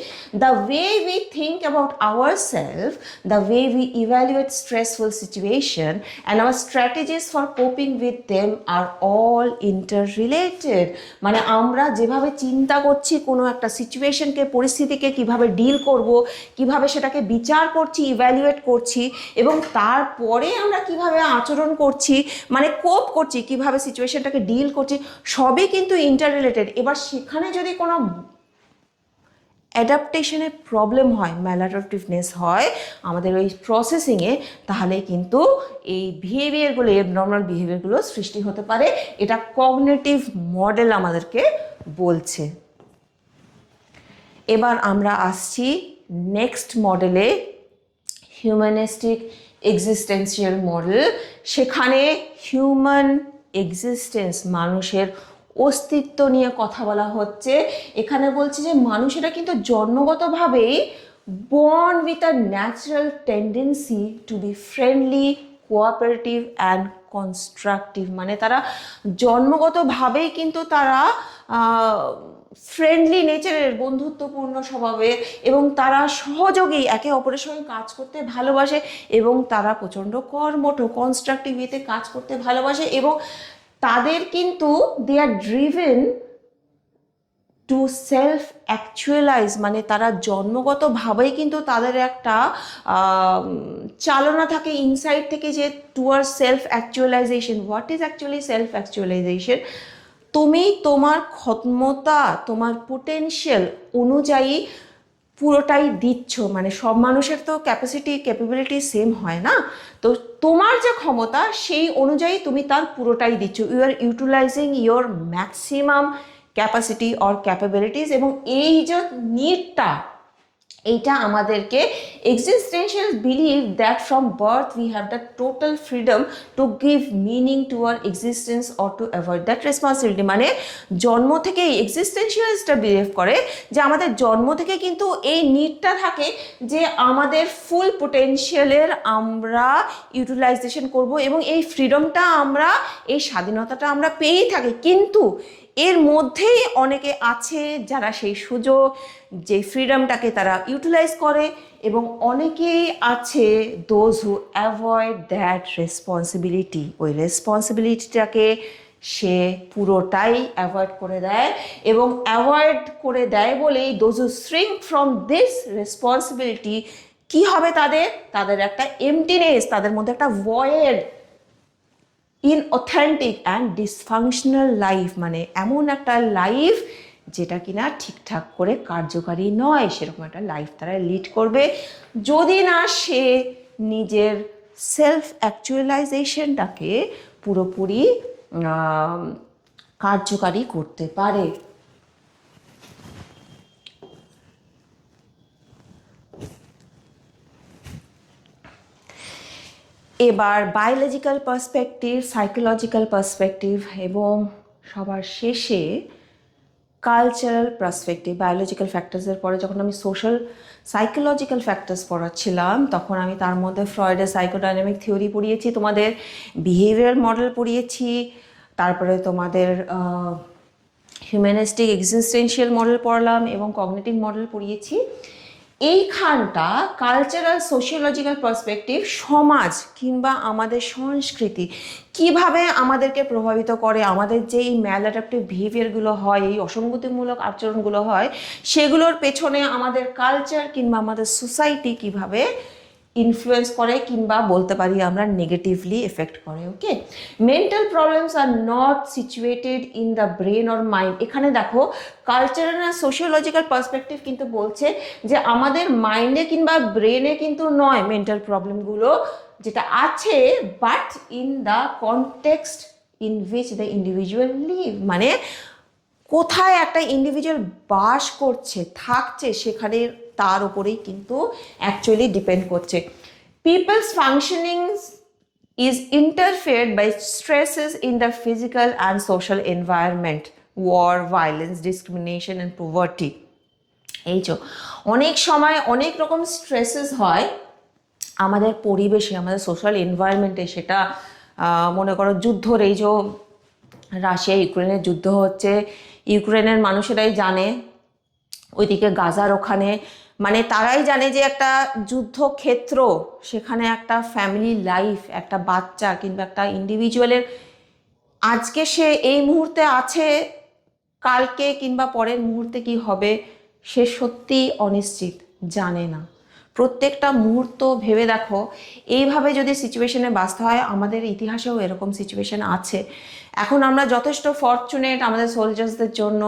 The way we think about our self, the way we evaluate stressful situation and our strategies for coping with them are all interrelated. মানে আমরা যেভাবে চিন্তা করছি কোনো একটা সিচুয়েশনকে, পরিস্থিতিকে কিভাবে ডিল করব, কিভাবে সেটাকে বিচার করছি, ইভ্যালুয়েট করছি এবং তারপরে আমরা কিভাবে আচরণ করছি, মানে কোপ করছি, কিভাবে সিচুয়েশনটাকে ডিল করছি, সবই কিন্তু ইন্টার রিলেটেড। এবার সেখানে যদি কোনো অ্যাডাপ্টেশনে প্রবলেম হয়, ম্যালঅ্যাডাপটিভনেস হয় আমাদের ওই প্রসেসিংয়ে, তাহলে কিন্তু এই বিহেভিয়ারগুলো, এবনর্মাল বিহেভিয়ারগুলো সৃষ্টি হতে পারে। এটা কগনিটিভ মডেল আমাদেরকে বলছে। এবার আমরা আসছি নেক্সট মডেলে, হিউম্যানিস্টিক এক্সিস্টেন্সিয়াল মডেল। সেখানে হিউম্যান এক্সিস্টেন্স, মানুষের অস্তিত্ব নিয়ে কথা বলা হচ্ছে। এখানে বলছে যে মানুষেরা কিন্তু জন্মগতভাবেই born with a natural tendency to be friendly, cooperative and constructive। মানে তারা জন্মগতভাবেই কিন্তু তারা ফ্রেন্ডলি নেচারের, বন্ধুত্বপূর্ণ স্বভাবের, এবং তারা সহযোগী, একে অপরের সঙ্গে কাজ করতে ভালোবাসে এবং তারা প্রচণ্ড কর্মঠ, কনস্ট্রাকটিভ ওয়েতে কাজ করতে ভালোবাসে এবং তাদের কিন্তু দে আর ড্রিভেন টু সেলফ অ্যাকচুয়ালাইজ। মানে তারা জন্মগতভাবেই কিন্তু তাদের একটা চালনা থাকে ইনসাইড থেকে যে toward self actualisation. What is actually self actualisation? তুমি তোমার ক্ষমতা, তোমার পোটেনশিয়াল অনুযায়ী পুরোটাই দিচ্ছ। মানে সব মানুষের তো ক্যাপাবিলিটি সেম হয় না, তো তোমার যে ক্ষমতা সেই অনুযায়ী তুমি তার পুরোটাই দিচ্ছ। You are utilizing your maximum capacity or capabilities. এবং এই যে নিডটা, এইটা আমাদেরকে existential believe that from birth we have the total freedom to give meaning to our existence or to avoid that responsibility. মানে জন্ম থেকেই এক্সিস্টেন্সিয়ালিস্টটা বিলিভ করে যে আমাদের জন্ম থেকে কিন্তু এই নিডটা থাকে যে আমাদের ফুল পোটেনশিয়ালের আমরা ইউটিলাইজেশন করব এবং এই ফ্রিডমটা আমরা, এই স্বাধীনতাটা আমরা পেয়েই থাকি। কিন্তু এর মধ্যেই অনেকে আছে যারা সেই সুযোগ, যে ফ্রিডমটাকে তারা ইউটিলাইজ করে, এবং অনেকেই আছে those who avoid that responsibility. ওই রেসপন্সিবিলিটিটাকে সে পুরোটাই অ্যাভয়েড করে দেয় এবং অ্যাভয়েড করে দেয় বলেই those who shrink from this responsibility, কি হবে তাদের? তাদের একটা এমটিনেস, তাদের মধ্যে একটা ভয়েড, ইনঅথেন্টিক অ্যান্ড ডিসফাংশনাল লাইফ। মানে এমন একটা লাইফ যেটা কিনা ঠিকঠাক করে কার্যকারী নয়, সেরকম একটা লাইফ তারা লিড করবে যদি না সে নিজের সেলফ অ্যাকচুয়ালাইজেশনটাকে পুরোপুরি কার্যকারী করতে পারে। এবার বায়োলজিক্যাল পার্সপেক্টিভ, সাইকোলজিক্যাল পার্সপেক্টিভ এবং সবার শেষে কালচারাল পার্সপেক্টিভ। বায়োলজিক্যাল ফ্যাক্টার্সের পরে যখন আমি সোশ্যাল সাইকোলজিক্যাল ফ্যাক্টার্স পড়াচ্ছিলাম তখন আমি তার মধ্যে ফ্রয়েডের সাইকোডাইনামিক থিওরি পড়িয়েছি, তোমাদের বিহেভিয়ার মডেল পড়িয়েছি, তারপরে তোমাদের হিউম্যানিস্টিক এক্সিস্টেন্সিয়াল মডেল পড়লাম এবং কগনিটিভ মডেল পড়িয়েছি। এইখানটা কালচারাল সোশিওলজিক্যাল পার্সপেক্টিভ, সমাজ কিংবা আমাদের সংস্কৃতি কিভাবে আমাদেরকে প্রভাবিত করে, আমাদের যে এই ম্যালঅ্যাডাপটিভ বিহেভিয়ারগুলো হয়, এই অসঙ্গতিমূলক আচরণগুলো হয়, সেগুলোর পেছনে আমাদের কালচার কিংবা আমাদের সোসাইটি কিভাবে ইনফ্লুয়েন্স করে কিংবা বলতে পারি আমরা নেগেটিভলি এফেক্ট করে। Okay, mental problems are not situated in the brain or mind. এখানে দেখো কালচারাল আর সোশিওলজিক্যাল পার্সপেক্টিভ কিন্তু বলছে যে আমাদের মাইন্ডে কিংবা ব্রেনে কিন্তু নয় মেন্টাল প্রবলেমগুলো, যেটা আছে but in the context in which the individual live. মানে কোথায় একটা ইন্ডিভিজুয়াল বাস করছে, থাকছে, সেখানে তার উপরেই কিন্তু অ্যাকচুয়ালি ডিপেন্ড করছে। People's functioning is interfered by stresses in the physical and social environment, war, violence, discrimination and poverty. এই যে অনেক সময় অনেক রকম স্ট্রেসেস হয় আমাদের পরিবেশে, আমাদের সোশ্যাল এনভায়রনমেন্টে। সেটা মনে করো যুদ্ধর এই যে রাশিয়া ইউক্রেনের যুদ্ধ হচ্ছে, ইউক্রেনের মানুষেরাই জানে, ওইদিকে গাজার ওখানে, মানে তারাই জানে যে একটা যুদ্ধক্ষেত্র, সেখানে একটা ফ্যামিলি লাইফ, একটা বাচ্চা কিংবা একটা ইন্ডিভিজুয়ালের আজকে সে এই মুহূর্তে আছে, কালকে কিংবা পরের মুহূর্তে কি হবে সে সত্যিই অনিশ্চিত, জানে না। প্রত্যেকটা মুহূর্ত ভেবে দেখো, এইভাবে যদি সিচুয়েশনে বাঁচতে হয়, আমাদের ইতিহাসেও এরকম সিচুয়েশন আছে। এখন আমরা যথেষ্ট ফরচুনেট, আমাদের সোলজার্সদের জন্য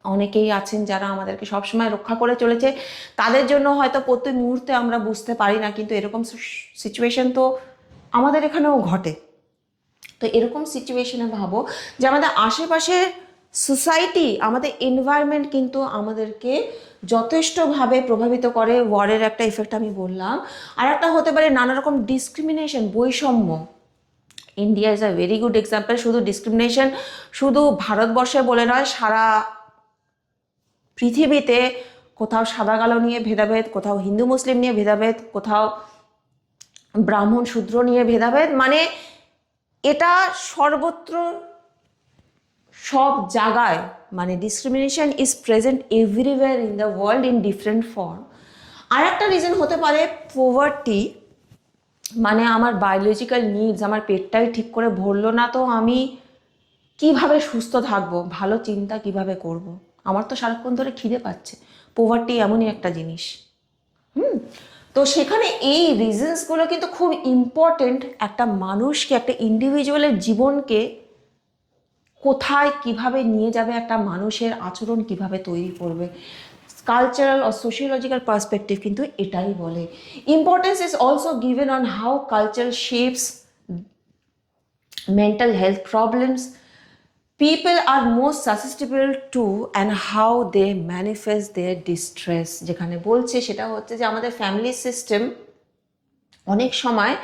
অনেকেই আছেন যারা আমাদেরকে সবসময় রক্ষা করে চলেছে, তাদের জন্য হয়তো প্রতি মুহূর্তে আমরা বুঝতে পারি না, কিন্তু এরকম সিচুয়েশন তো আমাদের এখানেও ঘটে। তো এরকম সিচুয়েশনে ভাবো যে আমাদের আশেপাশের সোসাইটি, আমাদের এনভায়রনমেন্ট কিন্তু আমাদেরকে যথেষ্টভাবে প্রভাবিত করে। ওয়ারের একটা ইফেক্ট আমি বললাম, আর একটা হতে পারে নানা রকম ডিসক্রিমিনেশন, বৈষম্য। India is a very good example. শুধু ডিসক্রিমিনেশন শুধু ভারতবর্ষে বলে নয়, সারা পৃথিবীতে কোথাও সাদা কালো নিয়ে ভেদাভেদ, কোথাও হিন্দু মুসলিম নিয়ে ভেদাভেদ, কোথাও ব্রাহ্মণ শূদ্র নিয়ে ভেদাভেদ, মানে এটা সর্বত্র, সব জায়গায়, মানে discrimination is present everywhere in the world in different form. আর একটা রিজন হতে পারে পভার্টি, মানে আমার বায়োলজিক্যাল নিডস, আমার পেটটাই ঠিক করে ভরলো না, তো আমি কিভাবে সুস্থ থাকবো, ভালো চিন্তা কিভাবে করব। আমার তো সারাক্ষণ ধরে খিদে পাচ্ছে। পভার্টি এমনই একটা জিনিস। তো সেখানে এই রিজনসগুলো কিন্তু খুব ইম্পর্টেন্ট, একটা মানুষকে, একটা ইন্ডিভিজুয়ালের জীবনকে কোথায় কিভাবে নিয়ে যাবে, একটা মানুষের আচরণ কিভাবে তৈরি করবে। কালচারাল আর সোশিওলজিক্যাল পার্সপেক্টিভ কিন্তু এটাই বলে। Importance is also given on how culture shapes mental health problems people are most susceptible to and how they manifest their distress। যেখানে বলছে সেটা হচ্ছে যে আমাদের ফ্যামিলি সিস্টেম অনেক সময়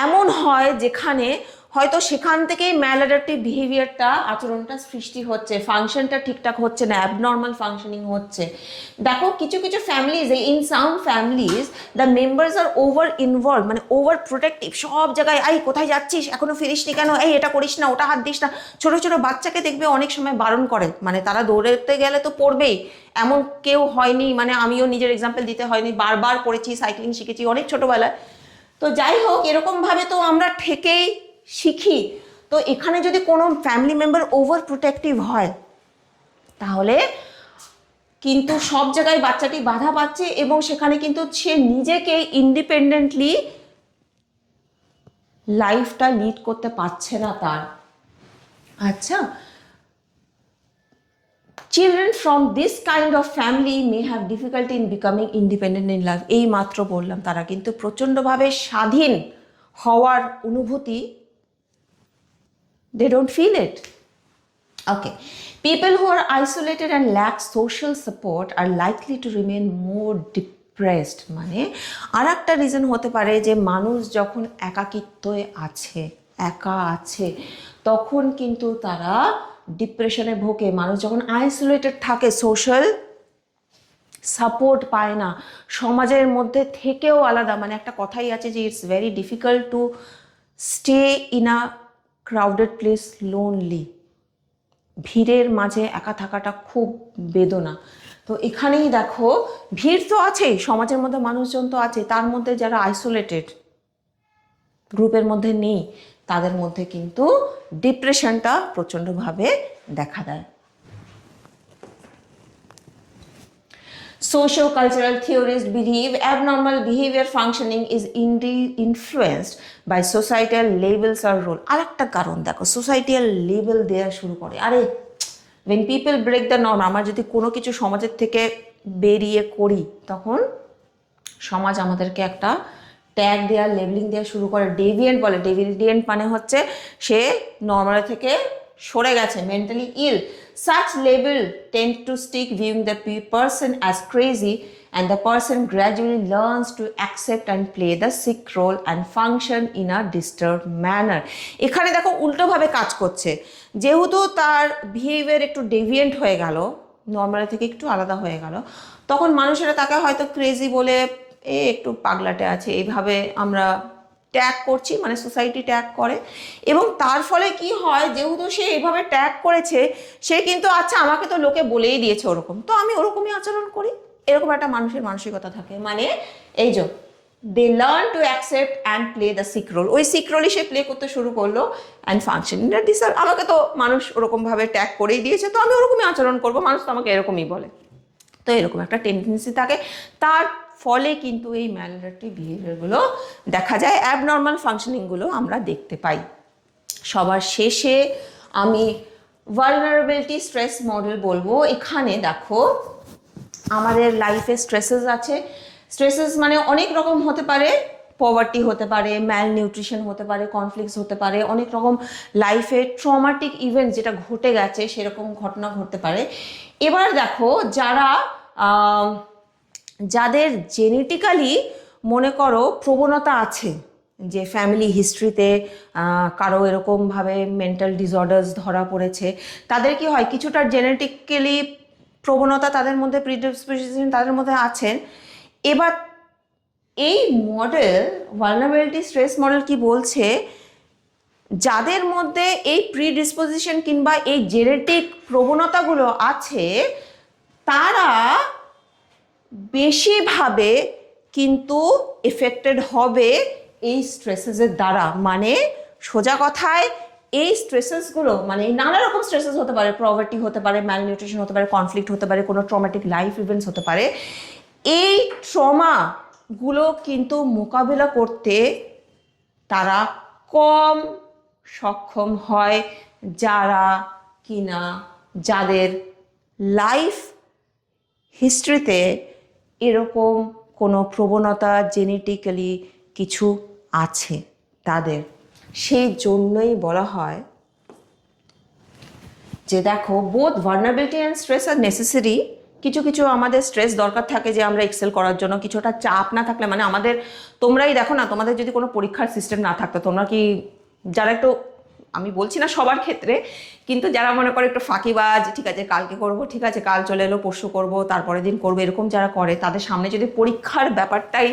এমন হয় যেখানে হয়তো সেখান থেকেই ম্যালঅ্যাডাপটিভ বিহেভিয়ারটা, আচরণটা সৃষ্টি হচ্ছে, ফাংশনটা ঠিকঠাক হচ্ছে না, অ্যাবনর্মাল ফাংশনিং হচ্ছে। দেখো কিছু কিছু families, in some families the members are over involve, মানে ওভার প্রোটেক্টিভ, সব জায়গায় এই কোথায় যাচ্ছিস, এখনো ফিরিসনি কেন, এই এটা করিস না, ওটা হাত দিস না। ছোট ছোট বাচ্চাকে দেখবে অনেক সময় বারণ করে, মানে তারা দৌড়াতে গেলে তো পড়বেই, এমন কেউ হয়নি, মানে আমিও নিজের এক্সাম্পল দিতে হয়নি, বারবার পড়েছি, সাইক্লিং শিখেছি অনেক ছোটবেলায়। তো যাই হোক, এরকমভাবে তো আমরা ঠেকেই শিখি। তো এখানে যদি কোনো ফ্যামিলি মেম্বার ওভার প্রোটেক্টিভ হয়, তাহলে কিন্তু সব জায়গায় বাচ্চাটি বাধা পাচ্ছে, এবং সেখানে কিন্তু সে নিজেকে ইন্ডিপেন্ডেন্টলি লাইফটা লিড করতে পারছে না তার। আচ্ছা, children from this kind of family may have difficulty in becoming independent in life। এই মাত্র বললাম, তারা কিন্তু প্রচণ্ডভাবে স্বাধীন হওয়ার অনুভূতি, they don't feel it. Okay, people who are isolated and lack social support are likely to remain more depressed। মানে আর একটা রিজন হতে পারে যে মানুষ যখন একাকিত্বে আছে, একা আছে, তখন কিন্তু তারা ডিপ্রেশনে ভোগে। মানুষ যখন আইসোলেটেড থাকে, সোশ্যাল সাপোর্ট পায় না, সমাজের মধ্যে থেকেও আলাদা, মানে একটা কথাই আছে যে it's very difficult to stay in a crowded place lonely. ভিড়ের মাঝে একা থাকাটা খুব বেদনা। তো এখানেই দেখো, ভিড় তো আছেই, সমাজের মধ্যে মানুষজন তো আছে, তার মধ্যে যারা আইসোলেটেড গ্রুপের মধ্যে নেই, তাদের মধ্যে কিন্তু ডিপ্রেশনটা প্রচণ্ডভাবে দেখা দেয়। Socio-cultural theorists believe abnormal behavior functioning is indeed influenced by societal labels or role। আরেকটা কারণ দেখো, সোসাইটিয়াল লেবেল দেওয়া শুরু করে। আরে when people break the norm, আমরা যদি কোনো কিছু সমাজের থেকে বেরিয়ে করি, তখন সমাজ আমাদেরকে একটা ট্যাগ দেওয়া, লেবেলিং দেওয়া শুরু করে। ডেভিয়েন্ট বলে, ডেভিয়েন্ট মানে হচ্ছে সে নর্মাল থেকে সরে গেছে, mentally ill. Such label tend to stick, viewing the person as crazy, and the person gradually learns to accept and play the sick role and function in a disturbed manner। এখানে দেখো উল্টোভাবে কাজ করছে, যেহেতু তার behaviour একটু deviant হয়ে গেল, normal থেকে একটু আলাদা হয়ে গেল, তখন মানুষেরা তাকে হয়তো ক্রেজি বলে, একটু পাগলাটে আছে, এইভাবে আমরা ট্যাগ করছি, মানে সোসাইটি ট্যাগ করে, এবং তার ফলে কি হয়, যেহেতু সে এইভাবে ট্যাগ করেছে, সে কিন্তু আচ্ছা আমাকে তো লোকে বলেই দিয়েছে ওরকম, তো আমি ওরকমই আচরণ করি, এরকম একটা মানুষের মানসিকতা থাকে। মানে এই যে they learn to accept and play the sick role, ওই সিক রোলই সে প্লে করতে শুরু করলো and function in the disorder. আমাকে তো মানুষ ওরকমভাবে ট্যাগ করেই দিয়েছে, তো আমি ওরকমই আচরণ করবো, মানুষ তো আমাকে এরকমই বলে। তো এরকম একটা টেন্ডেন্সি থাকে, তার ফলে কিন্তু এই ম্যালাডাপটিভ বিহেভিয়ারগুলো দেখা যায়, অ্যাবনর্মাল ফাংশনিংগুলো আমরা দেখতে পাই। সবার শেষে আমি ভালনারেবিলিটি স্ট্রেস মডেল বলবো। এখানে দেখো আমাদের লাইফে স্ট্রেসেস আছে, স্ট্রেসেস মানে অনেক রকম হতে পারে, পভার্টি হতে পারে, ম্যাল নিউট্রিশন হতে পারে, কনফ্লিক্টস হতে পারে, অনেক রকম লাইফে ট্রমাটিক ইভেন্ট যেটা ঘটে গেছে সেরকম ঘটনা ঘটতে পারে। এবার দেখো যাদের জেনেটিক্যালি মনে করো প্রবণতা আছে, যে ফ্যামিলি হিস্ট্রিতে কারো এরকমভাবে মেন্টাল ডিসঅর্ডার্স ধরা পড়েছে, তাদের কি হয়, কিছুটা জেনেটিক্যালি প্রবণতা তাদের মধ্যে, প্রিডিসপোজিশন তাদের মধ্যে আছেন। এবার এই মডেল, ভালনারেবিলিটি স্ট্রেস মডেল কি বলছে, যাদের মধ্যে এই প্রিডিসপোজিশন কিংবা এই জেনেটিক প্রবণতাগুলো আছে, তারা বেশিভাবে কিন্তু এফেক্টেড হবে এই স্ট্রেসেসের দ্বারা। মানে সোজা কথায় এই স্ট্রেসেসগুলো, মানে নানা রকম স্ট্রেসেস হতে পারে, পভার্টি হতে পারে, ম্যালনিউট্রিশন হতে পারে, কনফ্লিক্ট হতে পারে, কোনো ট্রমাটিক লাইফ ইভেন্টস হতে পারে, এই ট্রমাগুলো কিন্তু মোকাবিলা করতে তারা কম সক্ষম হয়, যাদের লাইফ হিস্ট্রিতে এরকম কোনো প্রবণতা জেনেটিক্যালি কিছু আছে তাদের। সেই জন্যই বলা হয় যে দেখো, both vulnerability and stress R necessary. কিছু কিছু আমাদের স্ট্রেস দরকার থাকে যে আমরা এক্সেল করার জন্য, কিছুটা চাপ না থাকলে, মানে আমাদের, তোমরাই দেখো না, তোমাদের যদি কোনো পরীক্ষার সিস্টেম না থাকতো, তোমরা কি, যারা একটু, আমি বলছি না সবার ক্ষেত্রে, কিন্তু যারা মনে করে একটু ফাঁকিবাজ, ঠিক আছে কালকে করব, ঠিক আছে কাল চলে এলো, পরশু করব, তারপরের দিন করবো, এরকম যারা করে, তাদের সামনে যদি পরীক্ষার ব্যাপারটাই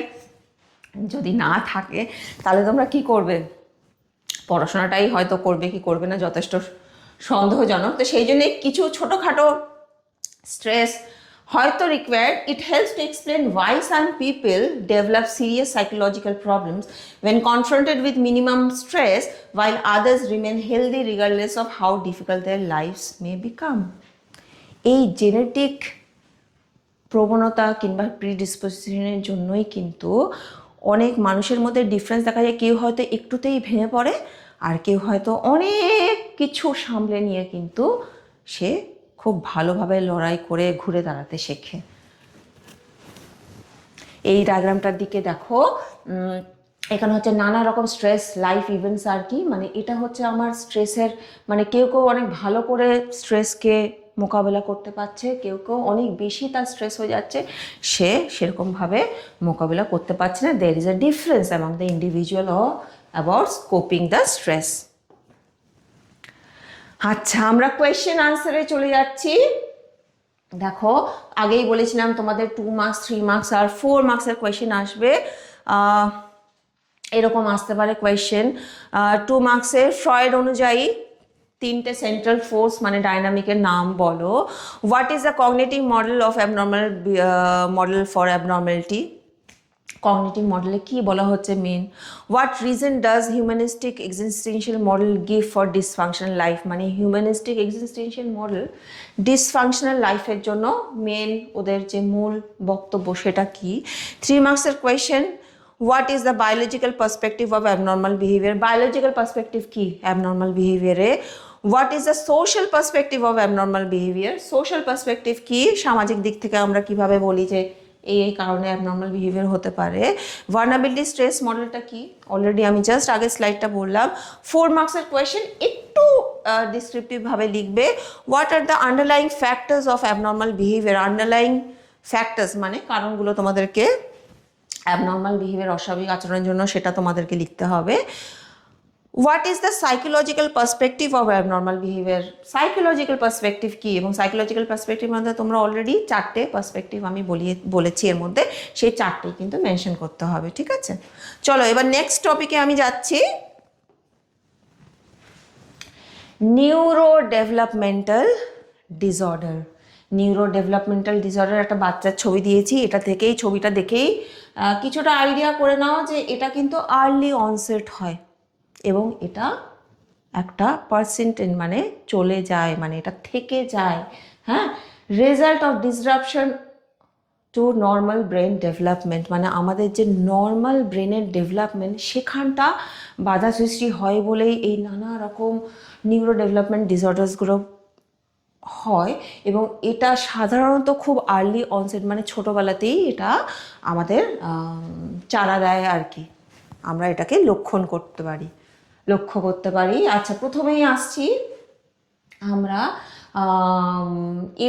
যদি না থাকে, তাহলে তোমরা কি করবে? পড়াশোনাটাই হয়তো করবে কি করবে না যথেষ্ট সন্দেহজনক। তো সেই জন্য কিছু ছোটোখাটো স্ট্রেস হয়তো required. It helps to explain why some people develop serious psychological problems when confronted with minimum stress, while others remain healthy regardless of how difficult their lives may become. এই জেনেটিক প্রবণতা কিংবা প্রিডিসপোজিশনের জন্যই কিন্তু অনেক মানুষের মধ্যে difference দেখা যায়। কেউ হয়তো একটুতেই ভেঙে পড়ে, আর কেউ হয়তো অনেক কিছু সামলে নিয়ে কিন্তু সে খুব ভালোভাবে লড়াই করে ঘুরে দাঁড়াতে শেখে। এই ডায়াগ্রামটার দিকে দেখো, এখানে হচ্ছে নানা রকম স্ট্রেস লাইফ ইভেন্টস আর কি, মানে এটা হচ্ছে আমার স্ট্রেসের, মানে কেউ কেউ অনেক ভালো করে স্ট্রেসকে মোকাবেলা করতে পারছে, কেউ কেউ অনেক বেশি তার স্ট্রেস হয়ে যাচ্ছে, সে সেরকমভাবে মোকাবেলা করতে পারছে না। There is a difference among the individual about scoping the stress. আচ্ছা, আমরা কোয়েশ্চেন আনসারে চলে যাচ্ছি। দেখো, আগেই বলেছিলাম তোমাদের 2 মার্কস, 3 মার্কস আর 4 মার্কসের কোয়েশ্চেন আসবে। এরকম আসতে পারে কোয়েশ্চেন। 2 মার্কসের ফ্রয়েড অনুযায়ী 3টে সেন্ট্রাল ফোর্স মানে ডাইনামিকের নাম বলো। What is the cognitive model of abnormal model for abnormality? Cognitive মডেলে কি বলা হচ্ছে main? What reason does humanistic existential model give for dysfunctional life? মানে হিউম্যানিস্টিক এক্সিস্টেন্সিয়াল মডেল ডিসফাংশনাল লাইফের জন্য মেন ওদের যে মূল বক্তব্য সেটা কি? 3 মার্কসের question, what is the biological perspective of abnormal behaviour? Biological perspective কি অ্যাবনর্মাল বিহেভিয়ারে? What is the social perspective of abnormal behaviour? Social perspective কি, সামাজিক দিক থেকে আমরা কিভাবে বলি যে এই কারণে অ্যাবনর্মাল বিহেভিয়ার হতে পারে? ভালনারেবিলিটি স্ট্রেস মডেলটা কি, অলরেডি আমি জাস্ট আগে স্লাইডটা বললাম। 4 মার্কসের কোয়েশ্চেন একটু ডিসক্রিপটিভভাবে লিখবে। What are the underlying factors of abnormal behaviour? Underlying factors মানে কারণগুলো তোমাদেরকে অ্যাবনর্মাল বিহেভিয়ার, অস্বাভাবিক আচরণের জন্য, সেটা তোমাদেরকে লিখতে হবে। What is the psychological perspective of abnormal behaviour? Psychological perspective কি, এবং সাইকোলজিক্যাল পার্সপেক্টিভ মধ্যে তোমরা অলরেডি 4টে পার্সপেক্টিভ আমি বলেছি, এর মধ্যে সেই 4টেই কিন্তু মেনশন করতে হবে, ঠিক আছে? চলো এবার নেক্সট টপিকে আমি যাচ্ছি। Neuro developmental disorder. Neuro developmental disorder একটা বাচ্চার ছবি দিয়েছি, ছবিটা দেখেই কিছুটা আইডিয়া করে নাও যে এটা কিন্তু আর্লি অনসেট হয় এবং এটা একটা পার্সেন্টেজ মানে চলে যায়, মানে এটা থেকে যায়, হ্যাঁ। Result of disruption to normal brain development, মানে আমাদের যে নর্মাল ব্রেনের ডেভেলপমেন্ট সেখানটা বাধা সৃষ্টি হয় বলেই এই নানা রকম নিউরো ডেভেলপমেন্ট ডিসঅর্ডার্সগুলো হয়। এবং এটা সাধারণত খুব আর্লি অনসেট, মানে ছোটোবেলাতেই এটা আমাদের চারা দেয় আর কি, আমরা এটাকে লক্ষ্য করতে পারি। আচ্ছা, প্রথমেই আসছি আমরা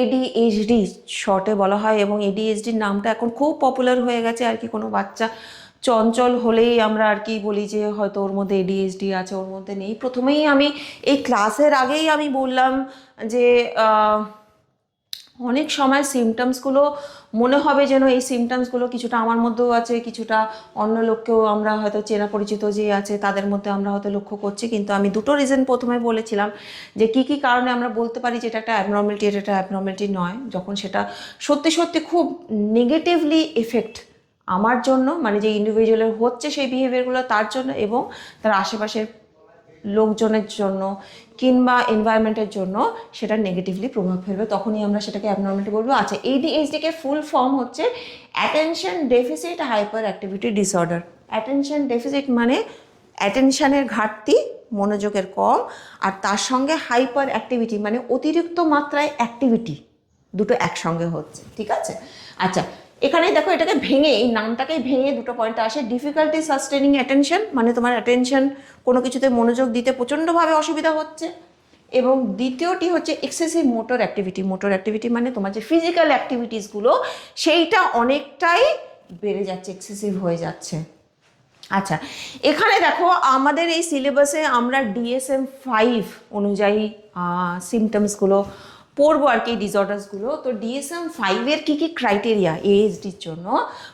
এডিএইচডি শর্টে বলা হয়, এবং এডিএইচডির নামটা এখন খুব পপুলার হয়ে গেছে আর কি। কোনো বাচ্চা চঞ্চল হলেই আমরা আর কি বলি যে হয়তো ওর মধ্যে এডিএইচডি আছে, ওর মধ্যে নেই। প্রথমেই আমি এই ক্লাসের আগেই আমি বললাম যে অনেক সময় সিমটমসগুলো মনে হবে যেন এই সিমটমসগুলো কিছুটা আমার মধ্যেও আছে, কিছুটা অন্য লোককেও আমরা হয়তো চেনা পরিচিত যে আছে তাদের মধ্যে আমরা হয়তো লক্ষ্য করছি। কিন্তু আমি দুটো রিজন প্রথমে বলেছিলাম যে কি কারণে আমরা বলতে পারি যে এটা একটা অ্যাবনর্মালিটি, এটা একটা অ্যাবনর্মালিটি নয়, যখন সেটা সত্যি সত্যি খুব নেগেটিভলি এফেক্ট আমার জন্য, মানে যে ইন্ডিভিজুয়ালের হচ্ছে সেই বিহেভিয়ারগুলো তার জন্য এবং তার আশেপাশের লোকজনের জন্য কিংবা এনভায়রনমেন্টের জন্য সেটা নেগেটিভলি প্রভাব ফেলবে, তখনই আমরা সেটাকে অ্যাবনর্মালিটি বলবো। আচ্ছা, এডিএইচডিকে ফুল ফর্ম হচ্ছে attention deficit hyper activity disorder. Attention deficit মানে অ্যাটেনশনের ঘাটতি, মনোযোগের কম, আর তার সঙ্গে হাইপার অ্যাক্টিভিটি মানে অতিরিক্ত মাত্রায় অ্যাক্টিভিটি, দুটো একসঙ্গে হচ্ছে, ঠিক আছে? আচ্ছা, এখানে দেখো এটাকে ভেঙে, এই নামটাকে ভেঙে দুটো পয়েন্ট আসে। ডিফিকাল্টি সাস্টেনিং অ্যাটেনশন, মানে তোমার অ্যাটেনশন কোনো কিছুতে মনোযোগ দিতে প্রচণ্ডভাবে অসুবিধা হচ্ছে, এবং দ্বিতীয়টি হচ্ছে excessive motor activity. Motor activity মানে তোমার যে ফিজিক্যাল অ্যাক্টিভিটিসগুলো সেইটা অনেকটাই বেড়ে যাচ্ছে, এক্সেসিভ হয়ে যাচ্ছে। আচ্ছা, এখানে দেখো আমাদের এই সিলেবাসে আমরা DSM-5 অনুযায়ী সিমটমসগুলো পড়বো আর কি, ডিসঅর্ডার্সগুলো। তো DSM-5-এর কী ক্রাইটেরিয়া ADHDর জন্য?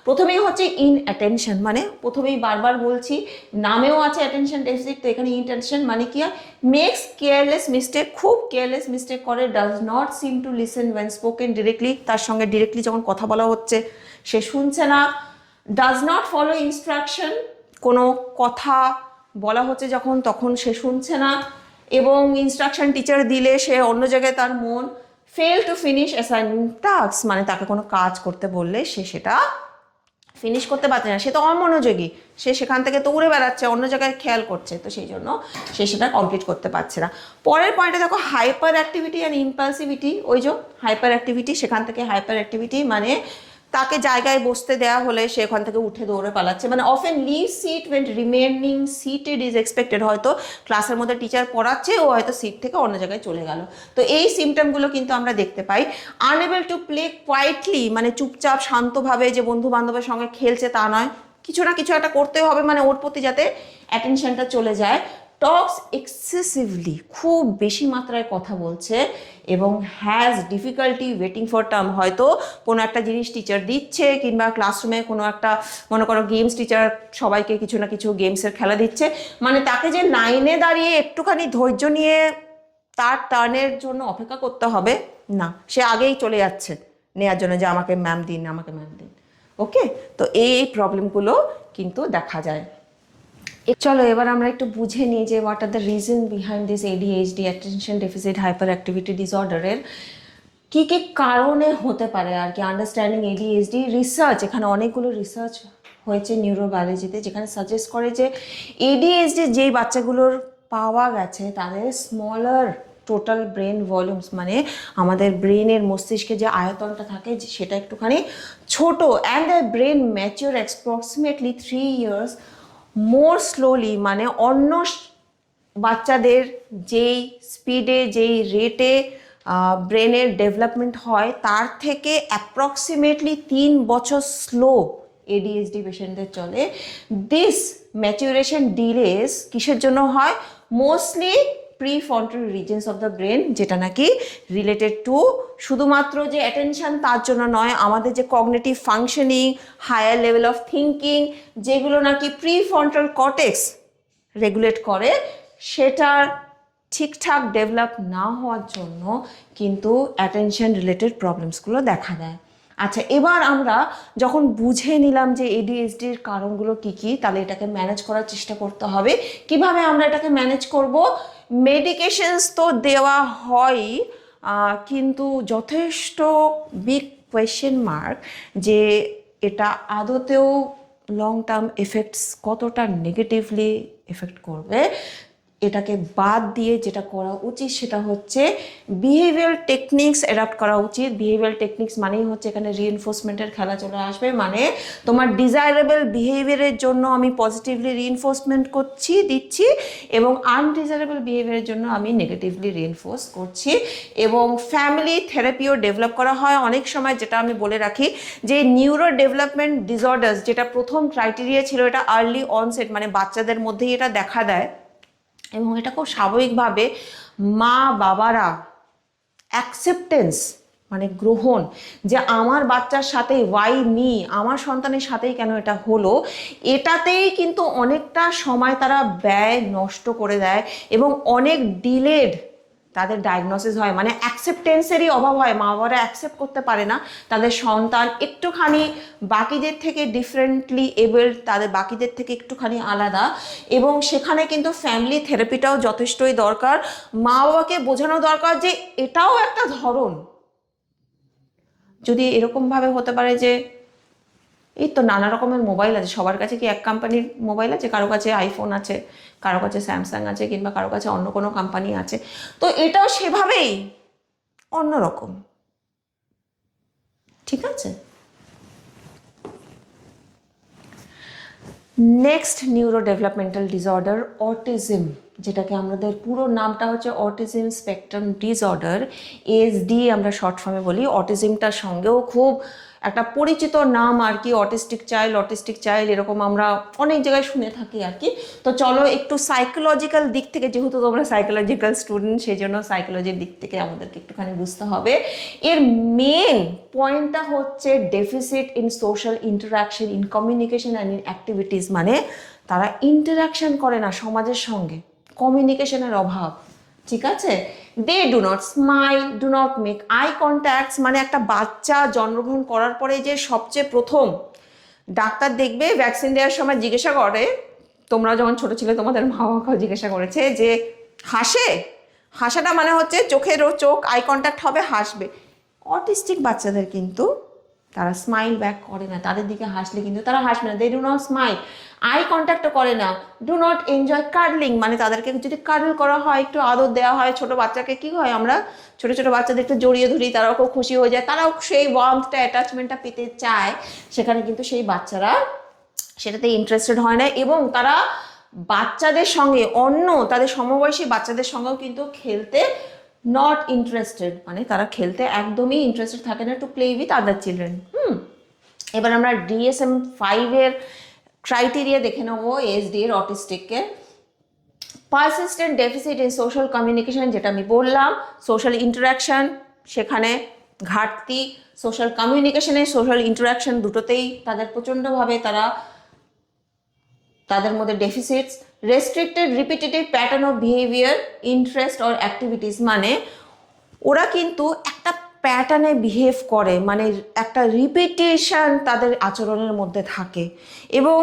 প্রথমেই হচ্ছে ইনঅ্যাটেনশন, মানে প্রথমেই বারবার বলছি নামেও আছে অ্যাটেনশন ডেফিসিট, তো এখানে ইনঅ্যাটেনশন মানে কি হয়? মেক্স কেয়ারলেস মিস্টেক, খুব কেয়ারলেস মিস্টেক করে। Does not seem to listen when spoken directly, তার সঙ্গে ডিরেক্টলি যখন কথা বলা হচ্ছে সে শুনছে না। ডাজ নট ফলো ইনস্ট্রাকশন, কোনো কথা বলা হচ্ছে যখন তখন সে শুনছে না, এবং ইনস্ট্রাকশন টিচার দিলে সে অন্য জায়গায় তার মন। Fail to finish assignment task, মানে তাকে কোনো কাজ করতে বললে সে সেটা ফিনিশ করতে পারছে না, সে তো অমনোযোগী, সে সেখান থেকে তো উড়ে বেড়াচ্ছে, অন্য জায়গায় খেয়াল করছে, তো সেই জন্য সে সেটা কমপ্লিট করতে পারছে না। পরের পয়েন্টে দেখো হাইপার অ্যাক্টিভিটি অ্যান্ড ইম্পালসিভিটি। ওই যে হাইপার অ্যাক্টিভিটি, সেখান থেকে হাইপার অ্যাক্টিভিটি মানে তাকে জায়গায় বসতে দেওয়া হলে সে ওখান থেকে উঠে দৌড়ে পালাচ্ছে, মানে often leave seat when remaining seated is expected. হয়তো ক্লাসের মধ্যে টিচার পড়াচ্ছে, ও হয়তো সিট থেকে অন্য জায়গায় চলে গেল। তো এই সিমটমগুলো কিন্তু আমরা দেখতে পাই। আনএবল টু প্লে কোয়াইটলি, মানে চুপচাপ শান্তভাবে যে বন্ধু বান্ধবের সঙ্গে খেলছে তা নয়, কিছু না কিছু একটা করতে হবে, মানে ওর প্রতি যাতে অ্যাটেনশনটা চলে যায়। টক্স এক্সেসিভলি, খুব বেশি মাত্রায় কথা বলছে, এবং has difficulty waiting for term. হয়তো কোনো একটা জিনিস টিচার দিচ্ছে, কিংবা ক্লাসরুমে কোনো একটা মনে করো গেমস টিচার সবাইকে কিছু না কিছু গেমসের খেলা দিচ্ছে, মানে তাকে যে লাইনে দাঁড়িয়ে একটুখানি ধৈর্য নিয়ে তার টার্নের জন্য অপেক্ষা করতে হবে না, সে আগেই চলে যাচ্ছে নেওয়ার জন্য যে আমাকে ম্যাম দিন, আমাকে ম্যাম দিন। ওকে, তো এই প্রবলেমগুলো কিন্তু দেখা যায়। চলো এবার আমরা একটু বুঝে নিই যে what are the reason behind this ADHD, attention deficit hyperactivity ডিসঅর্ডারের কী কী কারণে হতে পারে আর কি। আন্ডারস্ট্যান্ডিং ADHD রিসার্চ, এখানে অনেকগুলো রিসার্চ হয়েছে নিউরোবায়োলজিতে, যেখানে সাজেস্ট করে যে ADHD যেই বাচ্চাগুলোর পাওয়া গেছে তাদের স্মলার টোটাল ব্রেন ভলিউমস, মানে আমাদের ব্রেনের মস্তিষ্কে যে আয়তনটা থাকে সেটা একটুখানি ছোট, and the brain mature approximately 3 years more slowly, মানে অন্য বাচ্চাদের যেই স্পিডে যেই রেটে ব্রেনের ডেভেলপমেন্ট হয় তার থেকে অ্যাপ্রক্সিমেটলি 3 বছর স্লো এডিএইচডি পেশেন্টদের চলে। দিস ম্যাচুরেশন ডিলেস কিসের জন্য হয়? Mostly prefrontal reasons of the brain, যেটা নাকি রিলেটেড টু শুধুমাত্র যে অ্যাটেনশন তার জন্য নয়, আমাদের যে cognitive functioning, higher level of thinking, যেগুলো নাকি প্রিফ্রন্টাল কর্টেক্স রেগুলেট করে, সেটার ঠিকঠাক ডেভেলপ না হওয়ার জন্য কিন্তু অ্যাটেনশন রিলেটেড প্রবলেমসগুলো দেখা দেয়। আচ্ছা, এবার আমরা যখন বুঝে নিলাম যে এডিএইচডির কারণগুলো কী কী, তাহলে এটাকে ম্যানেজ করার চেষ্টা করতে হবে। কিভাবে আমরা এটাকে ম্যানেজ করব? মেডিকেশনস তো দেওয়া হয়, কিন্তু যথেষ্ট বিগ কোয়েশ্চেন মার্ক যে এটা আদতেও লং টার্ম এফেক্টস কতটা নেগেটিভলি এফেক্ট করবে। এটাকে বাদ দিয়ে যেটা করা উচিত সেটা হচ্ছে বিহেভিয়ারাল টেকনিক্স অ্যাডাপ্ট করা উচিত। বিহেভিয়ারাল টেকনিক্স মানেই হচ্ছে এখানে রিইনফোর্সমেন্টের খেলা চলে আসবে, মানে তোমার ডিজায়ারেবল বিহেভিয়ারের জন্য আমি পজিটিভলি রিইনফোর্সমেন্ট দিচ্ছি, এবং আনডিজায়ারেবল বিহেভিয়ারের জন্য আমি নেগেটিভলি রিইনফোর্স করছি। এবং ফ্যামিলি থেরাপিও ডেভেলপ করা হয় অনেক সময়। যেটা আমি বলে রাখি যে নিউরো ডেভেলপমেন্ট ডিসঅর্ডার্স, যেটা প্রথম ক্রাইটেরিয়া ছিল, এটা আর্লি অনসেট, মানে বাচ্চাদের মধ্যেই এটা দেখা দেয়, এবং এটা খুব স্বাভাবিকভাবে মা বাবারা অ্যাকসেপ্টেন্স মানে গ্রহণ, যে আমার বাচ্চার সাথে ওয়াই মি, আমার সন্তানের সাথেই কেন এটা হলো, এটাতেই কিন্তু অনেকটা সময় তারা ব্যয় নষ্ট করে দেয় এবং অনেক ডিলেড তাদের ডায়াগনোসিস হয়। মানে অ্যাকসেপ্টেন্সেরই অভাব হয়, মা বাবারা অ্যাকসেপ্ট করতে পারে না তাদের সন্তান একটুখানি বাকিদের থেকে ডিফারেন্টলি এবলড, তাদের বাকিদের থেকে একটুখানি আলাদা, এবং সেখানে কিন্তু ফ্যামিলি থেরাপিটাও যথেষ্টই দরকার। মা বাবাকে বোঝানো দরকার যে এটাও একটা ধরন। যদি এরকমভাবে হতে পারে যে এই তো নানা রকমের মোবাইল আছে, সবার কাছে কি এক কোম্পানির মোবাইল আছে? কারো কাছে আইফোন আছে, কারো কাছে স্যামসাং আছে, কিংবা কারো কাছে অন্য কোনো কোম্পানি আছে। তো এটাও সেভাবেই অন্যরকম, ঠিক আছে? Next neuro developmental disorder autism, যেটাকে আমাদের পুরো নামটা হচ্ছে অটিজম স্পেকট্রাম ডিসঅর্ডার, এসডি আমরা শর্ট ফর্মে বলি। অটিজমটার সঙ্গেও খুব একটা পরিচিত নাম আর কি, অটিস্টিক চাইল্ড, এরকম আমরা অনেক জায়গায় শুনে থাকি আর কি। তো চলো একটু সাইকোলজিক্যাল দিক থেকে, যেহেতু তোমরা সাইকোলজিক্যাল স্টুডেন্ট, সেই জন্য সাইকোলজির দিক থেকে আমাদেরকে একটুখানি বুঝতে হবে। এর মেন পয়েন্টটা হচ্ছে deficit in social interaction, in communication and in activities, মানে তারা ইন্টারাকশন করে না সমাজের সঙ্গে, কমিউনিকেশনের অভাব, ঠিক আছে? They do not smile, do not make eye contacts, মানে একটা বাচ্চা জন্মগ্রহণ করার পরে যে সবচেয়ে প্রথম ডাক্তার দেখবে ভ্যাকসিন দেওয়ার সময় জিজ্ঞাসা করে, তোমরা যখন ছোট ছিলে তোমাদের মা বাবাকেও জিজ্ঞাসা করেছে যে হাসাটা মানে হচ্ছে চোখের চোখ আই কন্ট্যাক্ট হবে, হাসবে। অটিস্টিক বাচ্চাদের কিন্তু তারা স্মাইল ব্যাক করে না, তাদের দিকে হাসলে কিন্তু তারা হাসবে না, they do not smile, eye কন্ট্যাক্টও করে না, ডু নট এনজয় কার্ডলিং, মানে তাদেরকে যদি কার্ডল করা হয়, একটু আদর দেওয়া হয়, ছোট বাচ্চাকে কি হয়, আমরা ছোট ছোট বাচ্চাদের একটু জড়িয়ে ধরি, তারাও খুব খুশি হয়ে যায়, তারাও সেই ওয়ার্মথটা অ্যাটাচমেন্টটা পেতে চায়, সেখানে কিন্তু সেই বাচ্চারা সেটাতে ইন্টারেস্টেড হয় না, এবং তারা বাচ্চাদের সঙ্গে অন্য তাদের সমবয়সী বাচ্চাদের সঙ্গেও কিন্তু খেলতে নট ইন্টারেস্টেড, মানে তারা খেলতে একদমই ইন্টারেস্টেড থাকে না to play with other children. এবার আমরা DSM-5 এর ক্রাইটেরিয়া দেখে নেবো এসডি এর, অটিস্টিককে। Persistent deficit in social communication, যেটা আমি বললাম, সোশ্যাল ইন্টারাকশন সেখানে ঘাটতি, সোশ্যাল কমিউনিকেশনে সোশ্যাল ইন্টারাকশন দুটোতেই তাদের প্রচণ্ডভাবে তাদের মধ্যে deficits. Restricted repetitive pattern of behaviour, interest or activities, মানে ওরা কিন্তু একটা প্যাটার্নে বিহেভ করে, মানে একটা রিপিটেশন তাদের আচরণের মধ্যে থাকে, এবং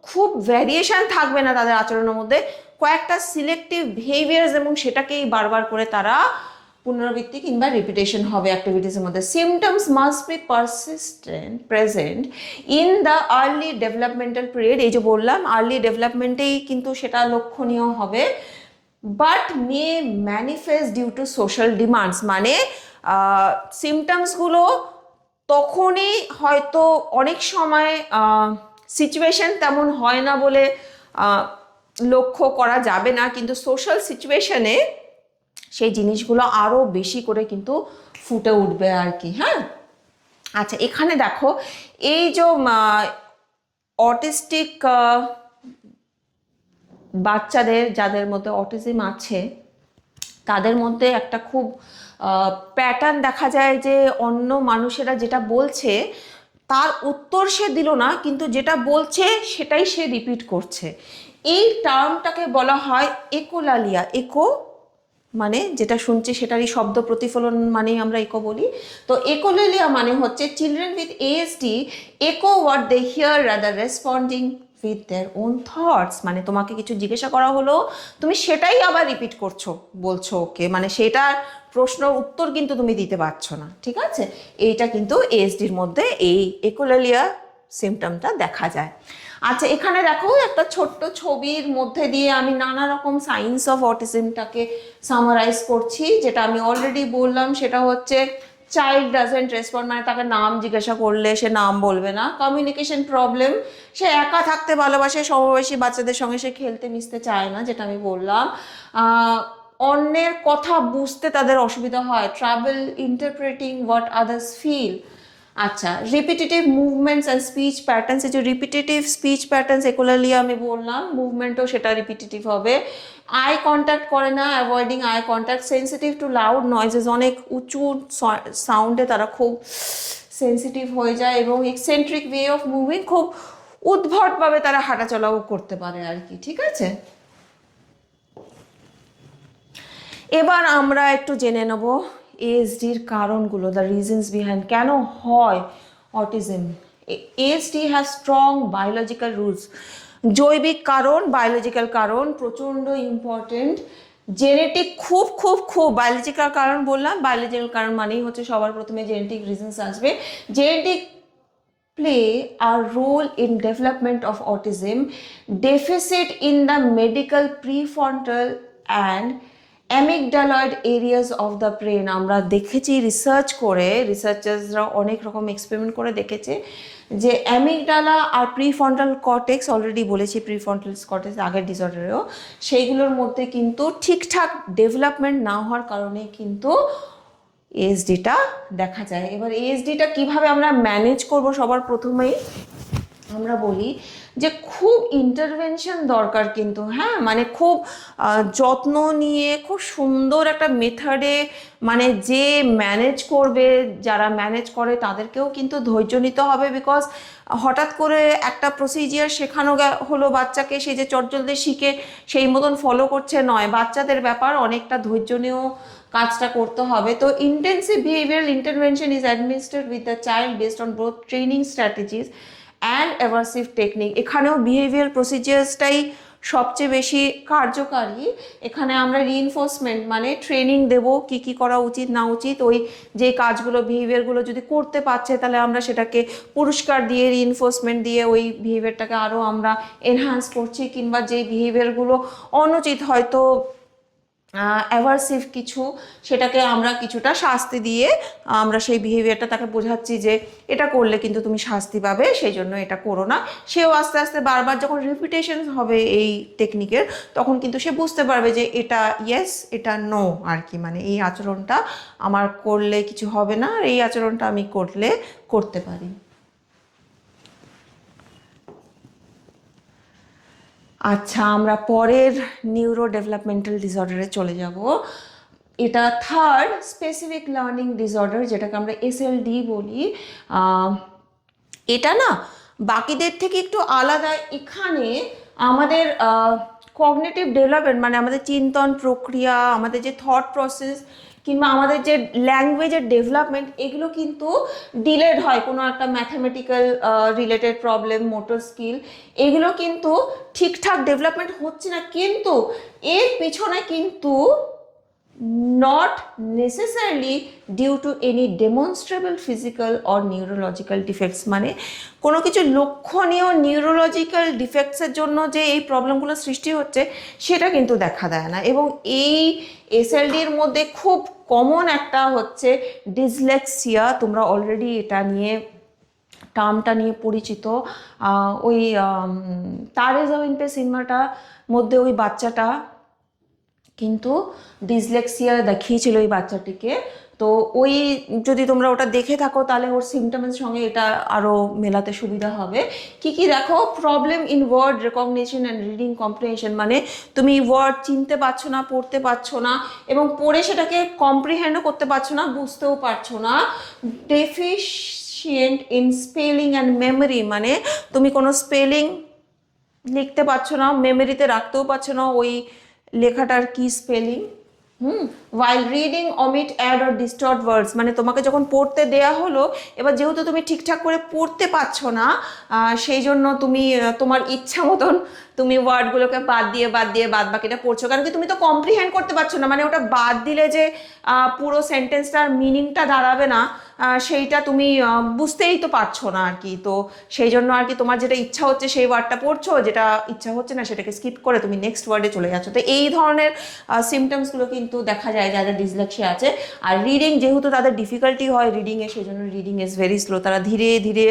খুব ভ্যারিয়েশন থাকবে না তাদের আচরণের মধ্যে, কয়েকটা সিলেক্টিভ বিহেভিয়ার্স, এবং সেটাকেই বারবার করে তারা পুনরাবৃত্তি কিংবা রিপিটেশন হবে অ্যাক্টিভিটিসের মধ্যে। Symptoms must be persistent present in the early developmental period, এই যে বললাম আর্লি ডেভেলপমেন্টেই কিন্তু সেটা লক্ষণীয় হবে, but may manifest due to social demands, মানে সিমটমসগুলো তখনই হয়তো অনেক সময় সিচুয়েশন তেমন হয় না বলে লক্ষ্য করা যাবে না, কিন্তু সোশ্যাল সিচুয়েশনে সেই জিনিসগুলো আরও বেশি করে কিন্তু ফুটে উঠবে আর কি। হ্যাঁ, আচ্ছা, এখানে দেখো এই যে অটিস্টিক বাচ্চাদের যাদের মধ্যে অটিজম আছে তাদের মধ্যে একটা খুব প্যাটার্ন দেখা যায় যে অন্য মানুষেরা যেটা বলছে তার উত্তর সে দিল না, কিন্তু যেটা বলছে সেটাই সে রিপিট করছে। এই টার্মটাকে বলা হয় একোলালিয়া। একো মানে যেটা শুনছি সেটারই শব্দ প্রতিফলন মানেই আমরা ইকো বলি। তো একোলেলিয়া মানে হচ্ছে children with ASD echo what they hear rather responding with their own thoughts. মানে তোমাকে কিছু জিজ্ঞাসা করা হলো, তুমি সেটাই আবার রিপিট করছো, বলছো ওকে, মানে সেটার প্রশ্নর উত্তর কিন্তু তুমি দিতে পারছো না, ঠিক আছে? এইটা কিন্তু এএসডির মধ্যে এই একোলেলিয়া সিমটমটা দেখা যায়। আচ্ছা, এখানে দেখো একটা ছোট্ট ছবির মধ্যে দিয়ে আমি নানা রকম সাইন্স অফ অটিজমটাকে সামারাইজ করছি। যেটা আমি অলরেডি বললাম সেটা হচ্ছে চাইল্ড ডাজেন্ট রেসপন্ড, মানে তাকে নাম জিজ্ঞাসা করলে সে নাম বলবে না। কমিউনিকেশন প্রবলেম, সে একা থাকতে ভালোবাসে, সমবয়সী বাচ্চাদের সঙ্গে সে খেলতে মিশতে চায় না, যেটা আমি বললাম। অন্যের কথা বুঝতে তাদের অসুবিধা হয়, trouble interpreting what others feel. আচ্ছা, repetitive movements and speech patterns, এই যে রিপিটেটিভ স্পিচ প্যাটার্নস এগুলি আমি বললাম, মুভমেন্টও সেটা রিপিটেটিভ হবে। আই কন্ট্যাক্ট করে না, avoiding eye contact, sensitive two loud noises, অনেক উঁচু সাউন্ডে তারা খুব সেন্সিটিভ হয়ে যায়, এবং এক্সেন্ট্রিক ওয়ে অফ মুভিং, খুব উদ্ভটভাবে তারা হাঁটাচলাও করতে পারে আর কি, ঠিক আছে? এবার আমরা একটু জেনে নেব এএসডির কারণগুলো, দ্য রিজনস বিহাইন্ড কেন হয় autism. ASD has strong biological roots. জৈবিক কারণ, বায়োলজিক্যাল কারণ প্রচণ্ড ইম্পর্টেন্ট। জেনেটিক খুব খুব খুব, বায়োলজিক্যাল কারণ বললাম, বায়োলজিক্যাল কারণ মানেই হচ্ছে সবার প্রথমে জেনেটিক রিজনস আসবে। Genetic play a role in development of autism, deficit in the medial prefrontal and amygdaloid areas of the brain। আমরা দেখেছি রিসার্চ করে, রিসার্চার্সরা অনেক রকম এক্সপেরিমেন্ট করে দেখেছে যে অ্যামিগডালা আর প্রিফ্রন্টাল কর্টেক্স, অলরেডি বলেছি প্রিফ্রন্টাল কর্টেক্স আগের ডিসঅর্ডারেও, সেইগুলোর মধ্যে কিন্তু ঠিকঠাক ডেভেলপমেন্ট না হওয়ার কারণে কিন্তু এএসডিটা দেখা যায়। এবার এএসডিটা কিভাবে আমরা ম্যানেজ করব, সবার প্রথমেই আমরা বলি যে খুব ইন্টারভেনশন দরকার কিন্তু, হ্যাঁ, মানে খুব যত্ন নিয়ে খুব সুন্দর একটা মেথডে, মানে যে ম্যানেজ করবে, যারা ম্যানেজ করে তাদেরকেও কিন্তু ধৈর্য নিতে হবে। বিকজ হঠাৎ করে একটা প্রসিজিয়ার শেখানো হলো বাচ্চাকে, সে যে চটজলদি শিখে সেই মতন ফলো করছে নয়, বাচ্চাদের ব্যাপার, অনেকটা ধৈর্য নিয়েও কাজটা করতে হবে। তো intensive behavioural intervention is administered with the child based on both training strategies and aversive technique. এখানেও বিহেভিয়ার প্রসিজিয়ার্সটাই সবচেয়ে বেশি কার্যকারী। এখানে আমরা রিইনফোর্সমেন্ট মানে ট্রেনিং দেব কি কি করা উচিত না উচিত, ওই যে কাজগুলো বিহেভিয়ারগুলো যদি করতে পারছে তাহলে আমরা সেটাকে পুরস্কার দিয়ে, রিইনফোর্সমেন্ট দিয়ে ওই বিহেভিয়ারটাকে আরও আমরা এনহ্যান্স করছি, কিংবা যেই বিহেভিয়ারগুলো অনুচিত হয়তো অ্যাভার্সিভ কিছু, সেটাকে আমরা কিছুটা শাস্তি দিয়ে আমরা সেই বিহেভিয়ারটা তাকে বোঝাচ্ছি যে এটা করলে কিন্তু তুমি শাস্তি পাবে, সেই জন্য এটা করো না। সেও আস্তে আস্তে বারবার যখন রিপিটেশন হবে এই টেকনিকের, তখন কিন্তু সে বুঝতে পারবে যে এটা ইয়েস, এটা নো আর কি, মানে এই আচরণটা আমার করলে কিছু হবে না, আর এই আচরণটা আমি করলে করতে পারি। আচ্ছা, আমরা পরের নিউরো ডেভেলপমেন্টাল ডিসঅর্ডারে চলে যাব। এটা থার্ড স্পেসিফিক লার্নিং ডিসঅর্ডার, যেটাকে আমরা এসএলডি বলি। এটা না বাকিদের থেকে একটু আলাদা। এখানে আমাদের কগনিটিভ ডেভেলপমেন্ট মানে আমাদের চিন্তন প্রক্রিয়া, আমাদের যে থট প্রসেস, কিংবা আমাদের যে ল্যাঙ্গুয়েজের ডেভেলপমেন্ট, এগুলো কিন্তু ডিলেড হয়। কোনো একটা mathematical related problem, motor skill, এগুলো কিন্তু ঠিকঠাক ডেভেলপমেন্ট হচ্ছে না, কিন্তু এর পিছনে কিন্তু not necessarily due to any demonstrable physical or neurological defects, মানে কোনো কিছু লক্ষণীয় নিউরোলজিক্যাল ডিফেক্টসের জন্য যে এই প্রবলেমগুলো সৃষ্টি হচ্ছে সেটা কিন্তু দেখা দেয় না। এবং এই এসএলডির মধ্যে খুব কমন একটা হচ্ছে ডিসলেক্সিয়া। তোমরা অলরেডি এটা নিয়ে টার্মটা নিয়ে পরিচিত। ওই তারে জামিন পে সিনেমাটা মধ্যে ওই বাচ্চাটা কিন্তু ডিসলেক্সিয়া দেখিয়েছিল ওই বাচ্চাটিকে। তো ওই যদি তোমরা ওটা দেখে থাকো তাহলে ওর সিমটমের সঙ্গে এটা আরও মেলাতে সুবিধা হবে। কি কি দেখো, problem in word recognition and reading comprehension, মানে তুমি ওয়ার্ড চিনতে পারছো না, পড়তে পারছো না, এবং পড়ে সেটাকে কম্প্রিহেন্ডও করতে পারছো না, বুঝতেও পারছো না। ডেফিশিয়েন্ট ইন স্পেলিং অ্যান্ড মেমোরি, মানে তুমি কোনো স্পেলিং লিখতে পারছো না, মেমোরিতে রাখতেও পারছো না ওই লেখাটার কি spelling. while reading omit add or distort words, মানে তোমাকে যখন পড়তে দেয়া হলো, এবার যেহেতু তুমি ঠিকঠাক করে পড়তে পারছো না, সেই জন্য তুমি তোমার ইচ্ছা মতন তুমি ওয়ার্ডগুলোকে বাদ বাকিটা পড়ছো, কারণ কি তুমি তো কম্প্রিহেন্ড করতে পারছো না, মানে ওটা বাদ দিলে যে পুরো সেন্টেন্সটার মিনিংটা দাঁড়াবে না, সেইটা তুমি বুঝতেই তো পারছো না আর কি। তো সেই জন্য আর কি তোমার যেটা ইচ্ছা হচ্ছে সেই ওয়ার্ডটা পড়ছো, যেটা ইচ্ছা হচ্ছে না সেটাকে স্কিপ করে তুমি নেক্সট ওয়ার্ডে চলে যাচ্ছো। তো এই ধরনের সিমটমসগুলো কিন্তু দেখা যায় যাদের ডিসলেক্সিয়া আছে। আর রিডিং যেহেতু তাদের ডিফিকাল্টি হয় রিডিংয়ে, সেই জন্য রিডিং ইজ ভেরি স্লো, তারা ধীরে ধীরে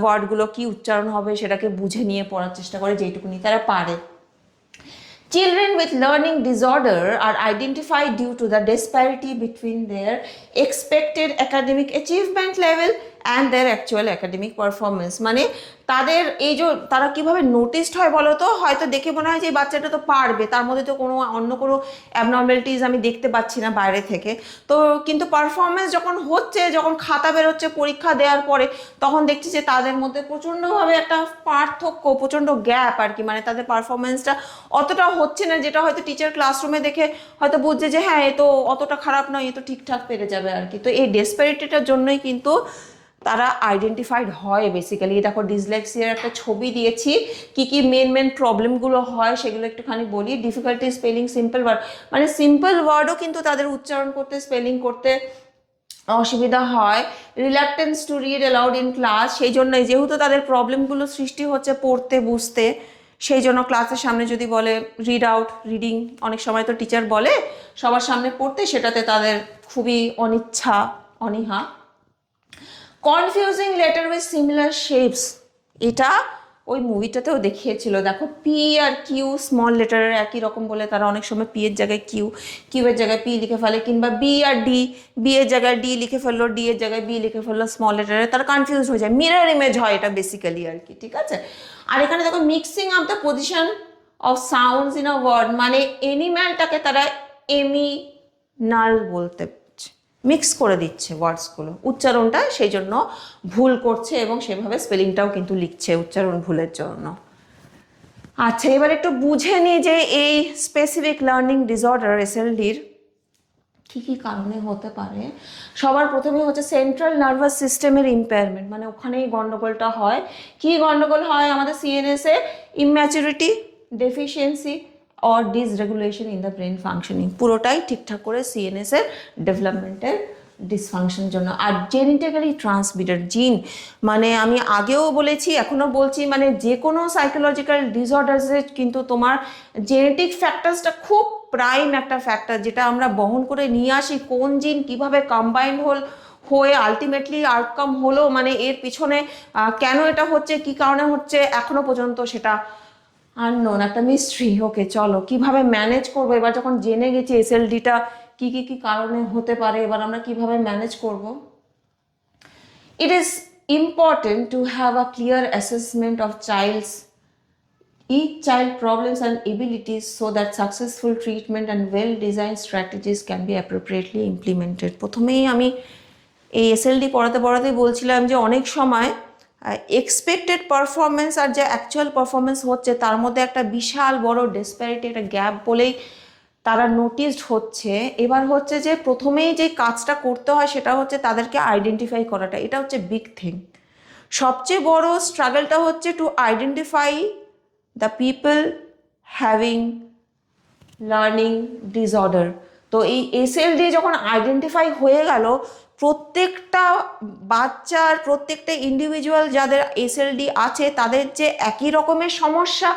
ওয়ার্ডগুলো কি উচ্চারণ হবে সেটাকে বুঝে নিয়ে পড়ার চেষ্টা করে যেটুকুনি তারা পারে। Children with learning disorder are identified due to the disparity between their expected academic achievement level and their actual academic performance, মানে তাদের এই যে তারা কিভাবে নোটিসড হয় বলো তো, হয়তো দেখে মনে হয় যে এই বাচ্চাটা তো পারবে, তার মধ্যে তো কোনো অন্য কোনো অ্যাবনর্মালিটিস আমি দেখতে পাচ্ছি না বাইরে থেকে। তো কিন্তু পারফরমেন্স যখন হচ্ছে, যখন খাতা বেরোচ্ছে পরীক্ষা দেওয়ার পরে, তখন দেখছি যে তাদের মধ্যে প্রচণ্ডভাবে একটা পার্থক্য, প্রচণ্ড গ্যাপ আর কি, মানে তাদের পারফরমেন্সটা অতটা হচ্ছে না যেটা হয়তো টিচার ক্লাসরুমে দেখে হয়তো বুঝছে যে হ্যাঁ এ তো অতটা খারাপ নয়, এ তো ঠিকঠাক পেরে যাবে আর কি। তো এই ডিসপ্যারিটিটার জন্যই কিন্তু তারা আইডেন্টিফাইড হয় বেসিক্যালি। দেখো ডিসলেক্সিয়ার একটা ছবি দিয়েছি, কি কি মেন প্রবলেমগুলো হয় সেগুলো একটুখানি বলি। ডিফিকাল্টি স্পেলিং সিম্পল ওয়ার্ড, মানে সিম্পল ওয়ার্ডও কিন্তু তাদের উচ্চারণ করতে, স্পেলিং করতে অসুবিধা হয়। Reluctance to read aloud in class, সেই জন্যই যেহেতু তাদের প্রবলেমগুলো সৃষ্টি হচ্ছে পড়তে বুঝতে, সেই জন্য ক্লাসের সামনে যদি বলে রিড আউট, রিডিং, অনেক সময় তো টিচার বলে সবার সামনে পড়তে, সেটাতে তাদের খুবই অনিচ্ছা, অনীহা। Confusing letter with similar shapes, এটা ওই মুভিটাতেও দেখিয়েছিল। দেখো পি আর কিউ স্মল লেটারের একই রকম বলে তারা অনেক সময় পি এর জায়গায় কিউ, কিউ এর জায়গায় পি লিখে ফেলে, কিংবা বি আর ডি, বি এর জায়গায় ডি লিখে ফেললো, ডি এর জায়গায় বি লিখে ফেললো স্মল লেটারে, তারা কনফিউজ হয়ে যায়। মিরর ইমেজ হয় এটা বেসিক্যালি আর কি, ঠিক আছে। আর এখানে দেখো mixing of the position of sounds in a word, মানে এনিম্যালটাকে তারা এমিনাল বলতে মিক্স করে দিচ্ছে ওয়ার্ডসগুলো, উচ্চারণটা সেই জন্য ভুল করছে এবং সেভাবে স্পেলিংটাও কিন্তু লিখছে উচ্চারণ ভুলের জন্য। আচ্ছা, এবার একটু বুঝে নিই যে এই স্পেসিফিক লার্নিং ডিসঅর্ডার এসএলডির কী কী কারণে হতে পারে। সবার প্রথমে হচ্ছে সেন্ট্রাল নার্ভাস সিস্টেমের ইম্পেয়ারমেন্ট, মানে ওখানেই গন্ডগোলটা হয়। কি গন্ডগোল হয় আমাদের সিএনএসে? Immaturity, deficiency or dysregulation in the brain functioning, পুরোটাই ঠিকঠাক করে সিএনএস এর ডেভেলপমেন্টের ডিসফাংশনের জন্য। আর জেনেটিক্যালি ট্রান্সমিটেড জিন, মানে আমি আগেও বলেছি এখনও বলছি, মানে যে কোনো সাইকোলজিক্যাল ডিসঅর্ডার্সে কিন্তু তোমার জেনেটিক ফ্যাক্টার্সটা খুব প্রাইম একটা ফ্যাক্টর, যেটা আমরা বহন করে নিয়ে আসি। কোন জিন কিভাবে কম্বাইন্ড হয়ে আলটিমেটলি আউটকাম হলো, মানে এর পিছনে কেন এটা হচ্ছে, কি কারণে হচ্ছে, এখনো পর্যন্ত সেটা আননোন, একটা মিস্ট্রি। ওকে, চলো কিভাবে ম্যানেজ করবো এবার যখন জেনে গেছি এসএলডিটা কি কি কি কারণে হতে পারে, এবার আমরা কিভাবে ম্যানেজ করব। It is important to have a clear assessment of each child problems and abilities so that successful treatment and well designed strategies can be appropriately implemented. প্রথমেই আমি এই এসএলডি পড়াতে বলছিলাম যে অনেক সময় এক্সপেক্টেড পারফরমেন্স আর যে অ্যাকচুয়াল পারফরমেন্স হচ্ছে তার মধ্যে একটা বিশাল বড় ডিসপ্যারিটি, একটা গ্যাপ বলেই তারা নোটিসড হচ্ছে। এবার হচ্ছে যে প্রথমেই যে কাজটা করতে হয় সেটা হচ্ছে তাদেরকে আইডেন্টিফাই করাটা, এটা হচ্ছে বিগ থিং। সবচেয়ে বড় স্ট্রাগলটা হচ্ছে to identify the people having learning disorder. তো এই এসএলডি যখন আইডেন্টিফাই হয়ে গেল, প্রত্যেকটা বাচ্চার, প্রত্যেকটা ইন্ডিভিজুয়াল যাদের এসএলডি আছে তাদের যে একই রকমের সমস্যা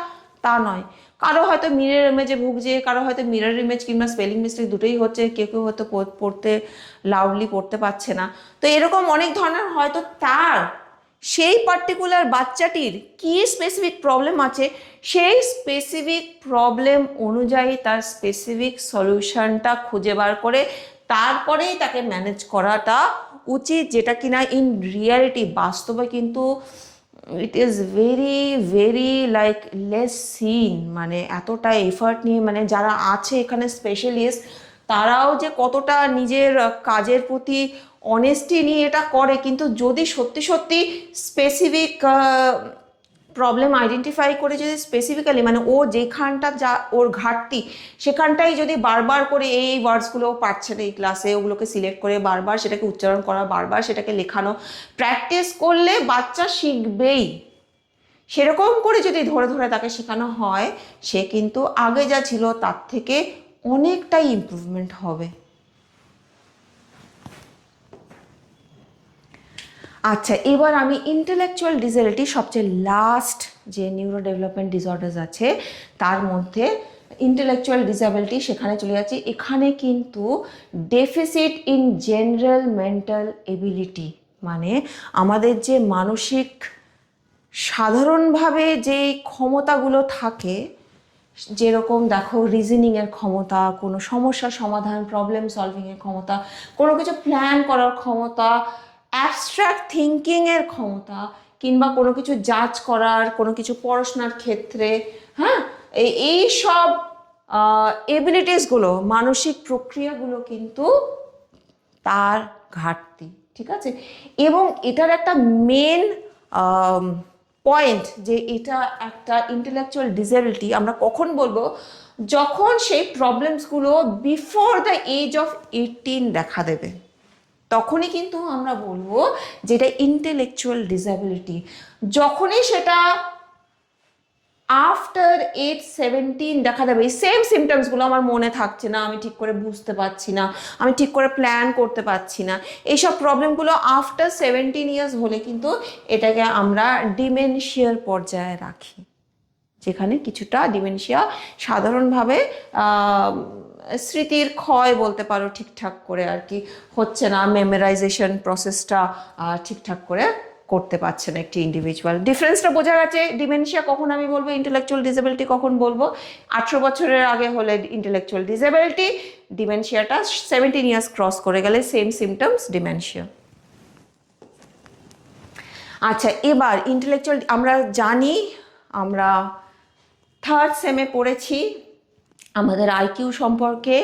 তা নয়। কারো হয়তো মিরর ইমেজে ভুগছে, কারো হয়তো মিরর ইমেজ কিংবা স্পেলিং মিস্টেক দুটোই হচ্ছে, কেউ হয়তো পড়তে লাউডলি পড়তে পারছে না। তো এরকম অনেক ধরনের হয়তো তার সেই পার্টিকুলার বাচ্চাটির কি স্পেসিফিক প্রবলেম আছে, সেই স্পেসিফিক প্রবলেম অনুযায়ী তার স্পেসিফিক সলিউশনটা খুঁজে বার করে তারপরেই তাকে ম্যানেজ করাটা উচিত, যেটা কিনা ইন রিয়ালিটি বাস্তবে কিন্তু it is very very like less seen. মানে এতটা এফার্ট নিয়ে, মানে যারা আছে এখানে স্পেশালিস্ট, তারাও যে কতটা নিজের কাজের প্রতি অনেস্টি নিয়ে এটা করে, কিন্তু যদি সত্যি সত্যি স্পেসিফিক প্রবলেম আইডেন্টিফাই করে যদি স্পেসিফিক্যালি, মানে ও যেখানটা যা ওর ঘাটতি সেখানটাই যদি বারবার করে এই ওয়ার্ডসগুলো পাচ্ছে না এই ক্লাসে, ওগুলোকে সিলেক্ট করে বারবার সেটাকে উচ্চারণ করা, বারবার সেটাকে লেখানো, প্র্যাকটিস করলে বাচ্চা শিখবেই। সেরকম করে যদি ধরে ধরে তাকে শেখানো হয়, সে কিন্তু আগে যা ছিল তার থেকে অনেকটাই ইমপ্রুভমেন্ট হবে। আচ্ছা, এবার আমি ইন্টেলেকচুয়াল ডিসএবিলিটি সবচেয়ে লাস্ট যে নিউরো ডেভেলপমেন্ট ডিসঅর্ডার্স আছে তার মধ্যে ইন্টেলেকচুয়াল ডিসএবিলিটি, সেখানে চলে যাচ্ছি। এখানে কিন্তু deficit in general mental ability, মানে আমাদের যে মানসিক সাধারণভাবে যে ক্ষমতাগুলো থাকে, যেরকম দেখো রিজনিংয়ের ক্ষমতা, কোনো সমস্যার সমাধান, প্রবলেম সলভিংয়ের ক্ষমতা, কোনো কিছু প্ল্যান করার ক্ষমতা, অ্যাবস্ট্রাক্ট থিঙ্কিংয়ের ক্ষমতা, কিংবা কোনো কিছু জাজ করার, কোনো কিছু পড়াশোনার ক্ষেত্রে, হ্যাঁ, এই সব এবিলিটিসগুলো, মানসিক প্রক্রিয়াগুলো কিন্তু তার ঘাটতি, ঠিক আছে। এবং এটার একটা মেন পয়েন্ট যে এটা একটা ইন্টেলেকচুয়াল ডিসএবিলিটি আমরা কখন বলবো, যখন সেই প্রবলেমসগুলো বিফোর দ্য এজ অফ 18 দেখা দেবে, তখনই কিন্তু আমরা বলবো যে এটা ইন্টেলেকচুয়াল ডিসএবিলিটি। যখনই সেটা আফটার এজ 17 দেখা দেবে, এই সেম সিমটমসগুলো, আমার মনে থাকছে না, আমি ঠিক করে বুঝতে পারছি না, আমি ঠিক করে প্ল্যান করতে পারছি না, এইসব প্রবলেমগুলো আফটার 17 ইয়ার্স হলে কিন্তু এটাকে আমরা ডিমেনশিয়ার পর্যায়ে রাখি, যেখানে কিছুটা ডিমেনশিয়া সাধারণভাবে স্মৃতির ক্ষয় বলতে পারো, ঠিকঠাক করে আর কি হচ্ছে না, মেমোরাইজেশন প্রসেসটা ঠিকঠাক করে করতে পারছে না একটি ইন্ডিভিজুয়াল। ডিফারেন্সটা বোঝা গেছে। ডিমেনশিয়া কখন আমি বলবো, ইন্টেলেকচুয়াল ডিসএবিলিটি কখন বলবো। 18 বছরের আগে হলে ইন্টেলেকচুয়াল ডিসএবিলিটি, ডিমেনশিয়াটা 17 ইয়ার্স ক্রস করে গেলে সেম সিমটমস ডিমেনশিয়া। আচ্ছা, এবার ইন্টেলেকচুয়াল আমরা জানি, আমরা থার্ড সেমে পড়েছি আমাদের আইকিউ সম্পর্কে।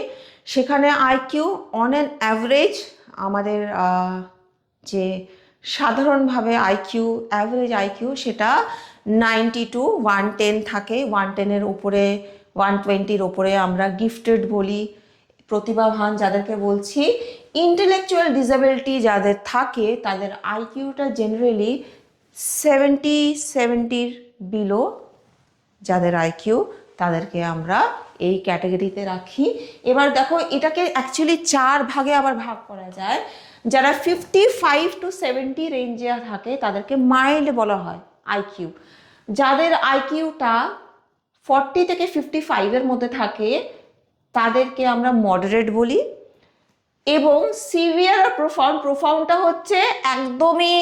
সেখানে আইকিউ অন অ্যান অ্যাভারেজ, আমাদের যে সাধারণভাবে আইকিউ, অ্যাভারেজ আইকিউ, সেটা 90 to 110 থাকে। 110-এর উপরে, 120-র উপরে আমরা গিফটেড বলি, প্রতিভাবান যাদেরকে বলছি। ইন্টেলেকচুয়াল ডিসএবিলিটি যাদের থাকে তাদের আইকিউটা জেনারেলি 70-70-র বিলো, যাদের আইকিউ তাদেরকে আমরা এই ক্যাটাগরিতে রাখি। এবার দেখো, এটাকে অ্যাকচুয়ালি 4 ভাগে আবার ভাগ করা যায়। যারা 55 to 70 রেঞ্জে থাকে তাদেরকে মাইল্ড বলা হয় আইকিউ। যাদের আইকিউটা 40 থেকে 55-এর মধ্যে থাকে তাদেরকে আমরা মডারেট বলি। এবং সিভিয়ার আর প্রোফাউন্ড, প্রোফাউন্ডটা হচ্ছে একদমই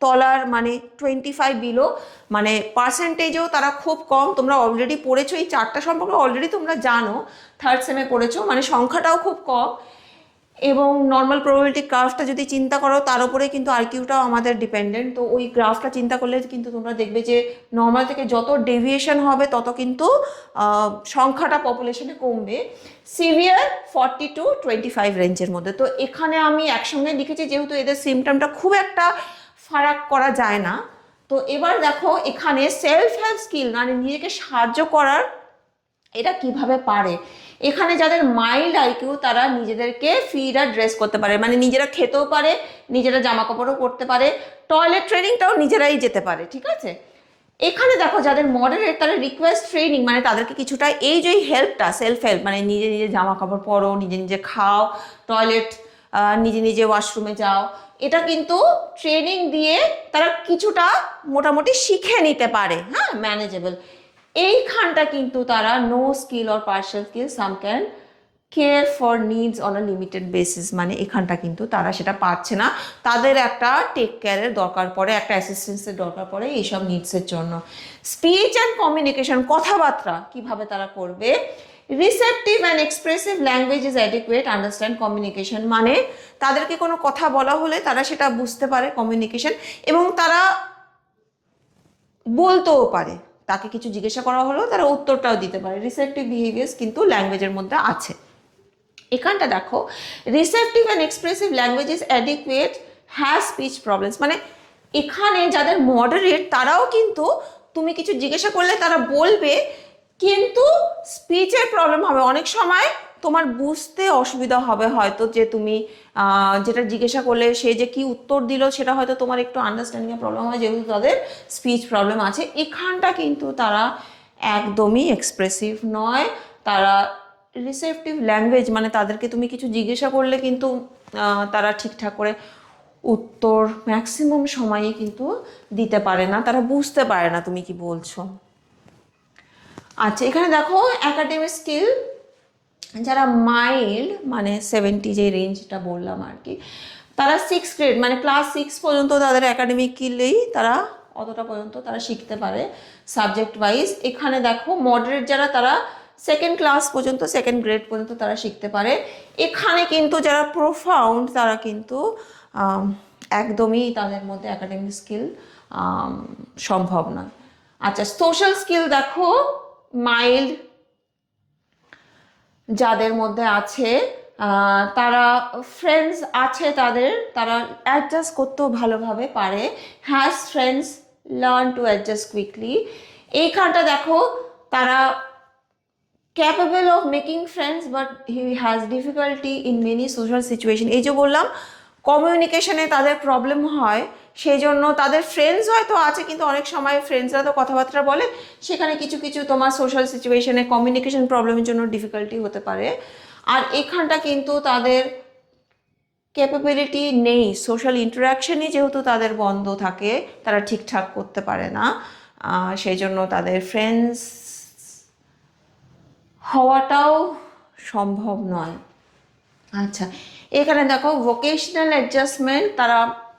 তলার, মানে 25 বিলো, মানে পার্সেন্টেজেও তারা খুব কম। তোমরা অলরেডি পড়েছো এই 4টা সম্পর্কে, অলরেডি তোমরা জানো, থার্ড সেমে পড়েছো, মানে সংখ্যাটাও খুব কম। এবং নর্মাল প্রবাবিলিটি গ্রাফটা যদি চিন্তা করো, তার উপরে কিন্তু আইকিউটাও আমাদের ডিপেন্ডেন্ট। তো ওই গ্রাফটা চিন্তা করলে কিন্তু তোমরা দেখবে যে নর্মাল থেকে যত ডেভিয়েশন হবে তত কিন্তু সংখ্যাটা পপুলেশনে কমবে। সিভিয়ার 40 to 25 রেঞ্জের মধ্যে। তো এখানে আমি একসঙ্গে লিখেছি যেহেতু এদের সিমটমটা খুব একটা ফারাক করা যায় না। তো এবার দেখো, এখানে সেলফ হেল্প স্কিল, মানে নিজেকে সাহায্য করার, এটা কিভাবে পারে। এখানে যাদের মাইল্ড আইকিউ তারা নিজেদেরকে ফিড আর ড্রেস করতে পারে, মানে নিজেরা খেতেও পারে, নিজেরা জামা কাপড়ও করতে পারে, টয়লেট ট্রেনিংটাও নিজেরাই যেতে পারে, ঠিক আছে। এখানে দেখো যাদের মডারেট তারা রিকোয়েস্ট ট্রেনিং, মানে তাদেরকে কিছুটা এই যে হেল্পটা, সেলফ হেল্প, মানে নিজে নিজে জামা কাপড় পরো, নিজে নিজে খাও, টয়লেট নিজে নিজে ওয়াশরুমে যাও, এটা কিন্তু ট্রেনিং দিয়ে তারা কিছুটা মোটামুটি শিখে নিতে পারে, হ্যাঁ, ম্যানেজেবল। এইখানটা কিন্তু তারা no skill or partial skill, some can care for needs on a limited basis, মানে এখানটা কিন্তু তারা সেটা পাচ্ছে না। তাদের একটা টেক কেয়ারের দরকার পড়ে, একটা অ্যাসিস্ট্যান্সের দরকার পড়ে এইসব নিডসের জন্য। স্পিচ অ্যান্ড কমিউনিকেশন, কথাবার্তা কিভাবে তারা করবে, receptive and expressive language is adequate understand communication, মানে তাদেরকে কোনো কথা বলা হলে তারা সেটা বুঝতে পারে, কমিউনিকেশন, এবং তারা বলতেও পারে। তাকে কিছু জিজ্ঞাসা করা হলেও তারা উত্তরটাও দিতে পারে। রিসেপটিভ বিহেভিয়ার্স কিন্তু ল্যাঙ্গুয়েজের মধ্যে আছে। এখানটা দেখো, receptive and expressive language is adequate has speech problems, মানে এখানে যাদের মডারেট তারাও কিন্তু তুমি কিছু জিজ্ঞাসা করলে তারা বলবে, কিন্তু স্পিচের প্রবলেম হবে। অনেক সময় তোমার বুঝতে অসুবিধা হবে হয়তো, যে তুমি যেটা জিজ্ঞাসা করলে সে যে কি উত্তর দিল সেটা হয়তো তোমার একটু আন্ডারস্ট্যান্ডিংয়ে প্রবলেম হয়, যেহেতু তাদের স্পিচ প্রবলেম আছে। এখানটা কিন্তু তারা একদমই এক্সপ্রেসিভ নয়, তারা রিসেপটিভ ল্যাঙ্গুয়েজ, মানে তাদেরকে তুমি কিছু জিজ্ঞাসা করলে কিন্তু তারা ঠিকঠাক করে উত্তর ম্যাক্সিমাম সময়ে কিন্তু দিতে পারে না, তারা বুঝতে পারে না তুমি কি বলছো। আচ্ছা, এখানে দেখো একাডেমিক স্কিল, যারা মাইল্ড মানে 70 যে রেঞ্জটা বললাম আর কি, তারা 6 গ্রেড মানে ক্লাস 6 পর্যন্ত তাদের একাডেমিক স্কিলেই তারা অতটা পর্যন্ত তারা শিখতে পারে সাবজেক্ট ওয়াইজ। এখানে দেখো মডারেট যারা, তারা 2nd ক্লাস পর্যন্ত, 2nd গ্রেড পর্যন্ত তারা শিখতে পারে। এখানে কিন্তু যারা প্রোফাউন্ড তারা কিন্তু একদমই তাদের মধ্যে একাডেমিক স্কিল সম্ভব নয়। আচ্ছা, সোশ্যাল স্কিল দেখো মাইল্ড যাদের মধ্যে আছে, তারা ফ্রেন্ডস আছে তাদের, তারা অ্যাডজাস্ট করতেও ভালোভাবে পারে। Has friends, learn to adjust quickly. এইখানটা দেখো তারা capable of making friends but he has difficulty in many social situation. এই যে বললাম কমিউনিকেশনে তাদের প্রবলেম হয়, সেই জন্য তাদের ফ্রেন্ডস হয়তো আছে, কিন্তু অনেক সময় ফ্রেন্ডসরা তো কথাবার্তা বলে, সেখানে কিছু কিছু তোমার সোশ্যাল সিচুয়েশনে কমিউনিকেশন প্রবলেমের জন্য ডিফিকাল্টি হতে পারে। আর এখানটা কিন্তু তাদের ক্যাপাবিলিটি নেই, সোশ্যাল ইন্টারাকশনই যেহেতু তাদের বন্ধ থাকে, তারা ঠিকঠাক করতে পারে না, সেই জন্য তাদের ফ্রেন্ডস হওয়াটাও সম্ভব নয়। আচ্ছা, এখানে দেখো ভোকেশনাল অ্যাডজাস্টমেন্ট, তারা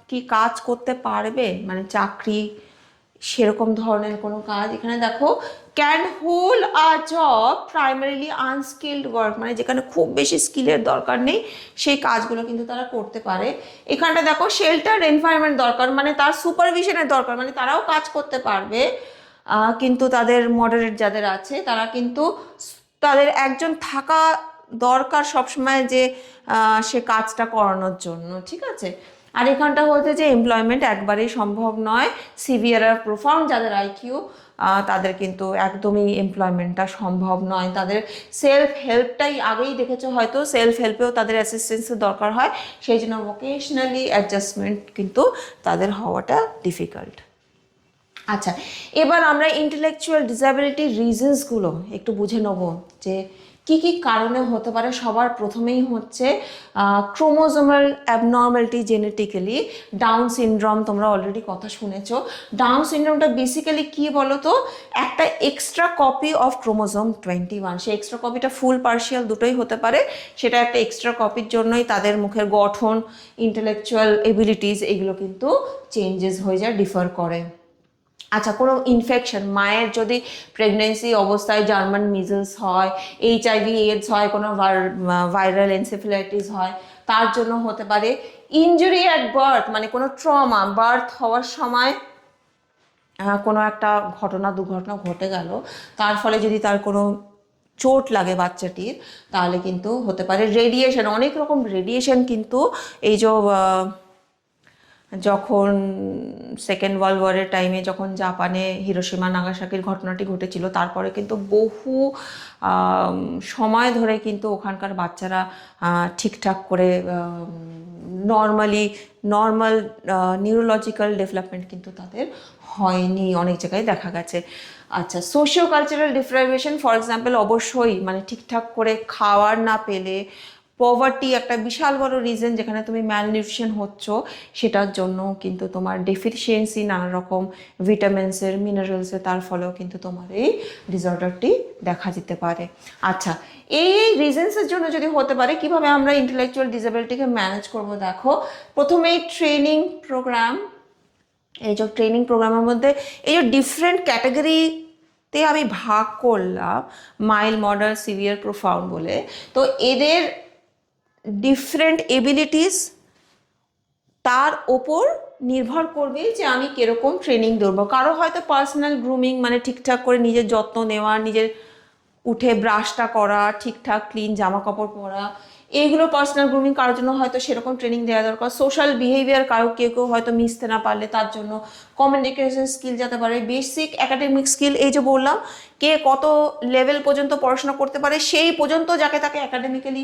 কি কাজ করতে পারবে, মানে চাকরি সেরকম ধরনের কোনো কাজ। এখানে দেখো can hold a job primarily unskilled work, মানে যেখানে খুব বেশি স্কিলের দরকার নেই সেই কাজগুলো কিন্তু তারা করতে পারে। এখানটা দেখো শেল্টার এনভায়রনমেন্ট দরকার, মানে তার সুপারভিশনের দরকার, মানে তারাও কাজ করতে পারবে, কিন্তু তাদের মডারেট যাদের আছে তারা কিন্তু তাদের একজন থাকা দরকার সবসময়, যে সে কাজটা করানোর জন্য, ঠিক আছে। আর এখানটা হচ্ছে যে এমপ্লয়মেন্ট একবারেই সম্ভব নয়। সিভিয়ার আর প্রোফাউন্ড যাদের আইকিউ, তাদের কিন্তু একদমই এমপ্লয়মেন্টটা সম্ভব নয়। তাদের সেলফ হেল্পটাই আগেই দেখেছো হয়তো, সেলফ হেল্পেও তাদের অ্যাসিস্ট্যান্সের দরকার হয়, সেই জন্য ভোকেশনালি অ্যাডজাস্টমেন্ট কিন্তু তাদের হওয়াটা ডিফিকাল্ট। আচ্ছা, এবার আমরা ইন্টেলেকচুয়াল ডিসএবিলিটির রিজনসগুলো একটু বুঝে নেব, যে কি কি কারণে হতে পারে। সবার প্রথমেই হচ্ছে chromosomal abnormality genetically. Down syndrome তোমরা অলরেডি কথা শুনেছো। ডাউন সিনড্রোমটা বেসিক্যালি কি বলো তো, একটা এক্সট্রা কপি অফ ক্রোমোজোম 21, সেই এক্সট্রা কপিটা ফুল পার্শিয়াল দুটোই হতে পারে, সেটা একটা এক্সট্রা কপির জন্যই তাদের মুখের গঠন, ইন্টেলেকচুয়াল এবিলিটিস এগুলো কিন্তু চেঞ্জেস হয়ে যায়, ডিফার করে। আচ্ছা, কোনো ইনফেকশন, মায়ের যদি প্রেগনেন্সি অবস্থায় জার্মান মিজলস হয়, HIV AIDS হয়, কোনো ভাইরাল এনসেফ্যালাইটিস হয়, তার জন্য হতে পারে। ইনজুরি অ্যাট বার্থ, মানে কোনো ট্রমা, বার্থ হওয়ার সময় কোনো একটা ঘটনা দুর্ঘটনা ঘটে গেল, তার ফলে যদি তার কোনো চোট লাগে বাচ্চাটির, তাহলে কিন্তু হতে পারে। রেডিয়েশন, অনেক রকম রেডিয়েশন কিন্তু, এই যে যখন সেকেন্ড ওয়ার্ল্ড ওয়ারের টাইমে যখন জাপানে হিরোশিমা নাগাসাকির ঘটনাটি ঘটেছিল, তারপরে কিন্তু বহু সময় ধরে কিন্তু ওখানকার বাচ্চারা ঠিকঠাক করে নর্মাল নিউরোলজিক্যাল ডেভেলপমেন্ট কিন্তু তাদের হয়নি, অনেক জায়গায় দেখা গেছে। আচ্ছা, socio cultural deprivation, for example, অবশ্যই মানে ঠিকঠাক করে খাওয়ার না পেলে, পভার্টি একটা বিশাল বড় রিজন, যেখানে তুমি ম্যালনিউট্রিশন হচ্ছ, সেটার জন্য কিন্তু তোমার ডেফিসিয়েন্সি নানা রকম ভিটামিনসের, মিনারেলসের, তার ফলেও কিন্তু তোমার এই ডিসঅর্ডারটি দেখা যেতে পারে। আচ্ছা, এই রিজনসের জন্য যদি হতে পারে, কিভাবে আমরা ইন্টেলেকচুয়াল ডিসএবিলিটিকে ম্যানেজ করব, দেখো প্রথমেই ট্রেনিং প্রোগ্রাম। এই যে ট্রেনিং প্রোগ্রামের মধ্যে এই যে ডিফারেন্ট ক্যাটাগরি তে আমি ভাগ করলাম মাইল্ড, মডারেট, সিভিয়ার, প্রোফাউন্ড বলে। তো এদের ডিফারেন্ট এবিলিটিস তার ওপর নির্ভর করবে যে আমি কিরকম ট্রেনিং দেবো। কারো হয়তো পার্সোনাল গ্রুমিং মানে ঠিকঠাক করে নিজের যত্ন নেওয়া, নিজের উঠে ব্রাশটা করা, ঠিকঠাক ক্লিন জামা কাপড় পরা, এইগুলো পার্সোনাল গ্রুমিং কারোর জন্য হয়তো সেরকম ট্রেনিং দেওয়া দরকার। সোশ্যাল বিহেভিয়ার কেউ কেউ হয়তো মিশতে না পারলে তার জন্য কমিউনিকেশন স্কিল যেতে পারে, বেসিক একাডেমিক স্কিল এই যে বললাম কে কত লেভেল পর্যন্ত পড়াশোনা করতে পারে সেই পর্যন্ত যাকে তাকে একাডেমিক্যালি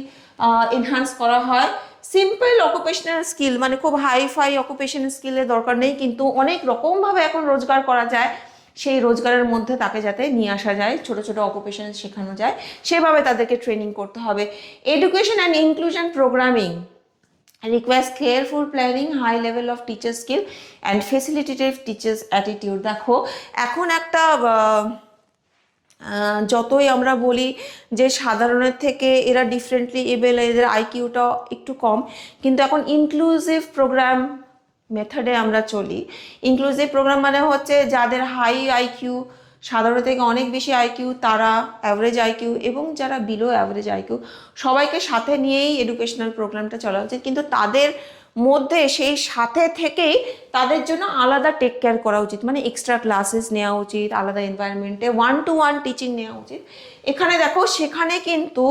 এনহান্স করা হয়। সিম্পল অকুপেশনাল স্কিল মানে খুব হাই ফাই অকুপেশনাল স্কিলের দরকার নেই, কিন্তু অনেক রকমভাবে এখন রোজগার করা যায়, সেই রোজগারের মধ্যে তাকে যাতে নিয়ে আসা যায়, ছোট ছোট অকুপেশন শেখানো যায়, সেভাবে তাদেরকে ট্রেনিং করতে হবে। Education and inclusion programming requires careful planning, high level of teacher skill and facilitative teachers attitude। দেখো এখন একটা যতই আমরা বলি যে সাধারণের থেকে এরা ডিফারেন্টলি এবেল, এদের আইকিউটা একটু কম, কিন্তু এখন ইনক্লুসিভ প্রোগ্রাম মেথডে আমরা চলি। ইনক্লুসিভ প্রোগ্রাম মানে হচ্ছে যাদের হাই আইকিউ, সাধারণ থেকে অনেক বেশি আইকিউ, তারা অ্যাভারেজ আইকিউ এবং যারা বিলো অ্যাভারেজ আইকিউ, সবাইকে সাথে নিয়েই এডুকেশনাল প্রোগ্রামটা চলা উচিত। কিন্তু তাদের মধ্যে সেই সাথে থেকেই তাদের জন্য আলাদা টেক কেয়ার করা উচিত, মানে এক্সট্রা ক্লাসেস নেওয়া উচিত, আলাদা এনভায়রনমেন্টে 1-to-1 টিচিং নেওয়া উচিত। এখানে দেখো সেখানে কিন্তু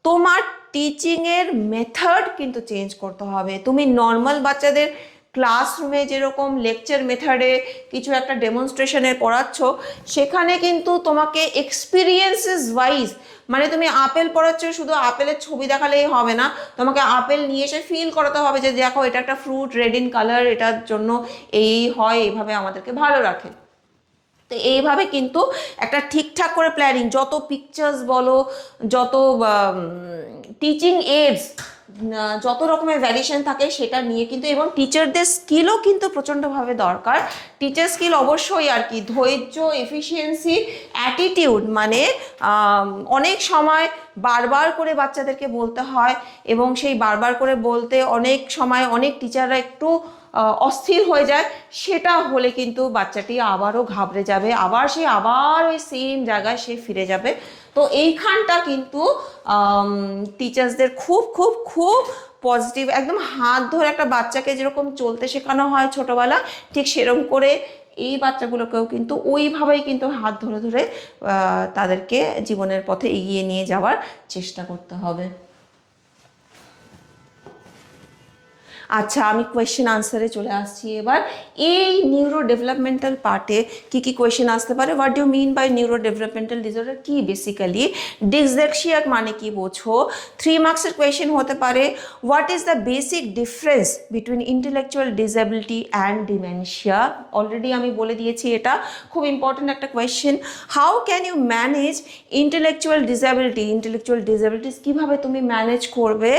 তোমার টিচিংয়ের মেথড কিন্তু চেঞ্জ করতে হবে। তুমি নর্মাল বাচ্চাদের ক্লাসরুমে যেরকম লেকচার মেথডে কিছু একটা ডেমনস্ট্রেশনে পড়াচ্ছ, সেখানে কিন্তু তোমাকে এক্সপিরিয়েন্সেস ওয়াইজ, মানে তুমি আপেল পড়াচ্ছ শুধু আপেলের ছবি দেখালেই হবে না, তোমাকে আপেল নিয়ে এসে ফিল করাতে হবে যে দেখো এটা একটা ফ্রুট, রেড ইন কালার, এটার জন্য এই হয়, এইভাবে আমাদেরকে ভালো রাখে। তো এইভাবে কিন্তু একটা ঠিকঠাক করে প্ল্যানিং, যত পিকচার্স বলো, যত টিচিং এইডস, যত রকমের ভ্যারিয়েশন থাকে সেটা নিয়ে কিন্তু, এবং টিচারদের স্কিলও কিন্তু প্রচণ্ডভাবে দরকার। টিচার স্কিল অবশ্যই আর কি ধৈর্য, এফিসিয়েন্সি, অ্যাটিটিউড, মানে অনেক সময় বারবার করে বাচ্চাদেরকে বলতে হয়, এবং সেই বারবার করে বলতে অনেক সময় অনেক টিচাররা একটু অস্থির হয়ে যায়, সেটা হলে কিন্তু বাচ্চাটি আবারও ঘাবড়ে যাবে, আবার ওই সেম জায়গায় সে ফিরে যাবে। তো এইখানটা কিন্তু টিচার্সদের খুব খুব খুব পজিটিভ, একদম হাত ধরে একটা বাচ্চাকে যেরকম চলতে শেখানো হয় ছোটবেলা, ঠিক সেরকম করে এই বাচ্চাগুলোকেও কিন্তু ওইভাবেই কিন্তু হাত ধরে ধরে তাদেরকে জীবনের পথে এগিয়ে নিয়ে যাওয়ার চেষ্টা করতে হবে। আচ্ছা, আমি কোয়েশ্চেন আনসারে চলে আসছি এবার। এই নিউরো ডেভেলপমেন্টাল পার্টে কি কি কোয়েশ্চেন আসতে পারে? What do mean by neuro developmental disorder, কি বেসিক্যালি ডিসলেক্সিয়া মানে কি বোঝো? 3 মার্কসের কোয়েশ্চেন হতে পারে। What is the basic difference between intellectual disability and dementia? Already আমি বলে দিয়েছি, এটা খুব ইম্পর্টেন্ট একটা question. How can you manage intellectual disabilities, কীভাবে তুমি ম্যানেজ করবে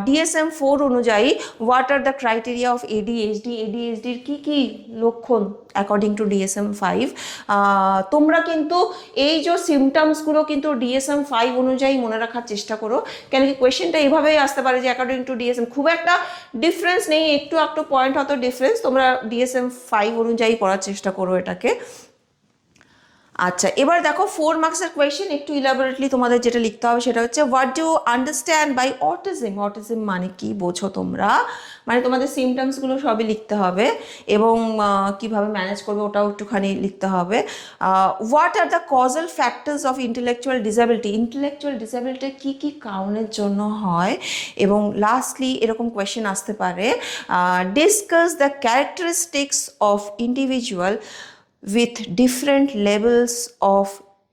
DSM-4 অনুযায়ী? What are the criteria of ADHD, ADHDর কী কী লক্ষণ অ্যাকর্ডিং টু DSM-5? তোমরা কিন্তু এই যে সিমটমসগুলো কিন্তু DSM-5 অনুযায়ী মনে রাখার চেষ্টা করো, কেন কি কোয়েশ্চেনটা এইভাবেই আসতে পারে যে অ্যাকর্ডিং টু DSM, খুব একটা ডিফারেন্স নেই, একটু পয়েন্ট হয়তো ডিফারেন্স, তোমরা DSM-5 অনুযায়ী পড়ার চেষ্টা করো এটাকে। আচ্ছা, এবার দেখো 4 মার্কসের কোয়েশ্চেন, একটু ইলাবোরেটলি তোমাদের যেটা লিখতে হবে সেটা হচ্ছে what do understand by autism? Autism মানে কি বোঝো তোমরা? মানে তোমাদের সিমটমসগুলো সবই লিখতে হবে, এবং কিভাবে ম্যানেজ করবে ওটাও একটুখানি লিখতে হবে। What are the causal factors of intellectual disability কী কী কারণের জন্য হয়? এবং লাস্টলি এরকম কোয়েশ্চেন আসতে পারে, discuss the characteristics of individual with different levels of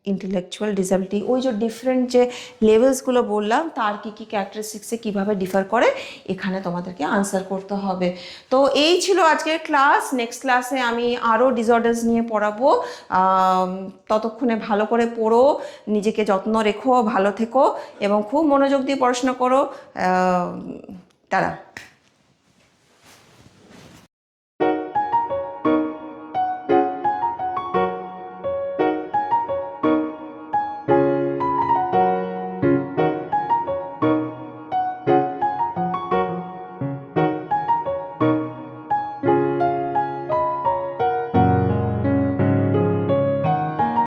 intellectual disability। ওই যে ডিফারেন্ট যে লেভেলসগুলো বললাম তার কী কী ক্যারেক্টারিস্টিক্সে কীভাবে ডিফার করে, এখানে তোমাদেরকে আনসার করতে হবে। তো এই ছিল আজকের ক্লাস। নেক্সট ক্লাসে আমি আরও ডিসঅর্ডার্স নিয়ে পড়াবো। ততক্ষণে ভালো করে পড়ো, নিজেকে যত্ন রেখো, ভালো থেকো এবং খুব মনোযোগ দিয়ে পড়াশোনা করো। টাটা।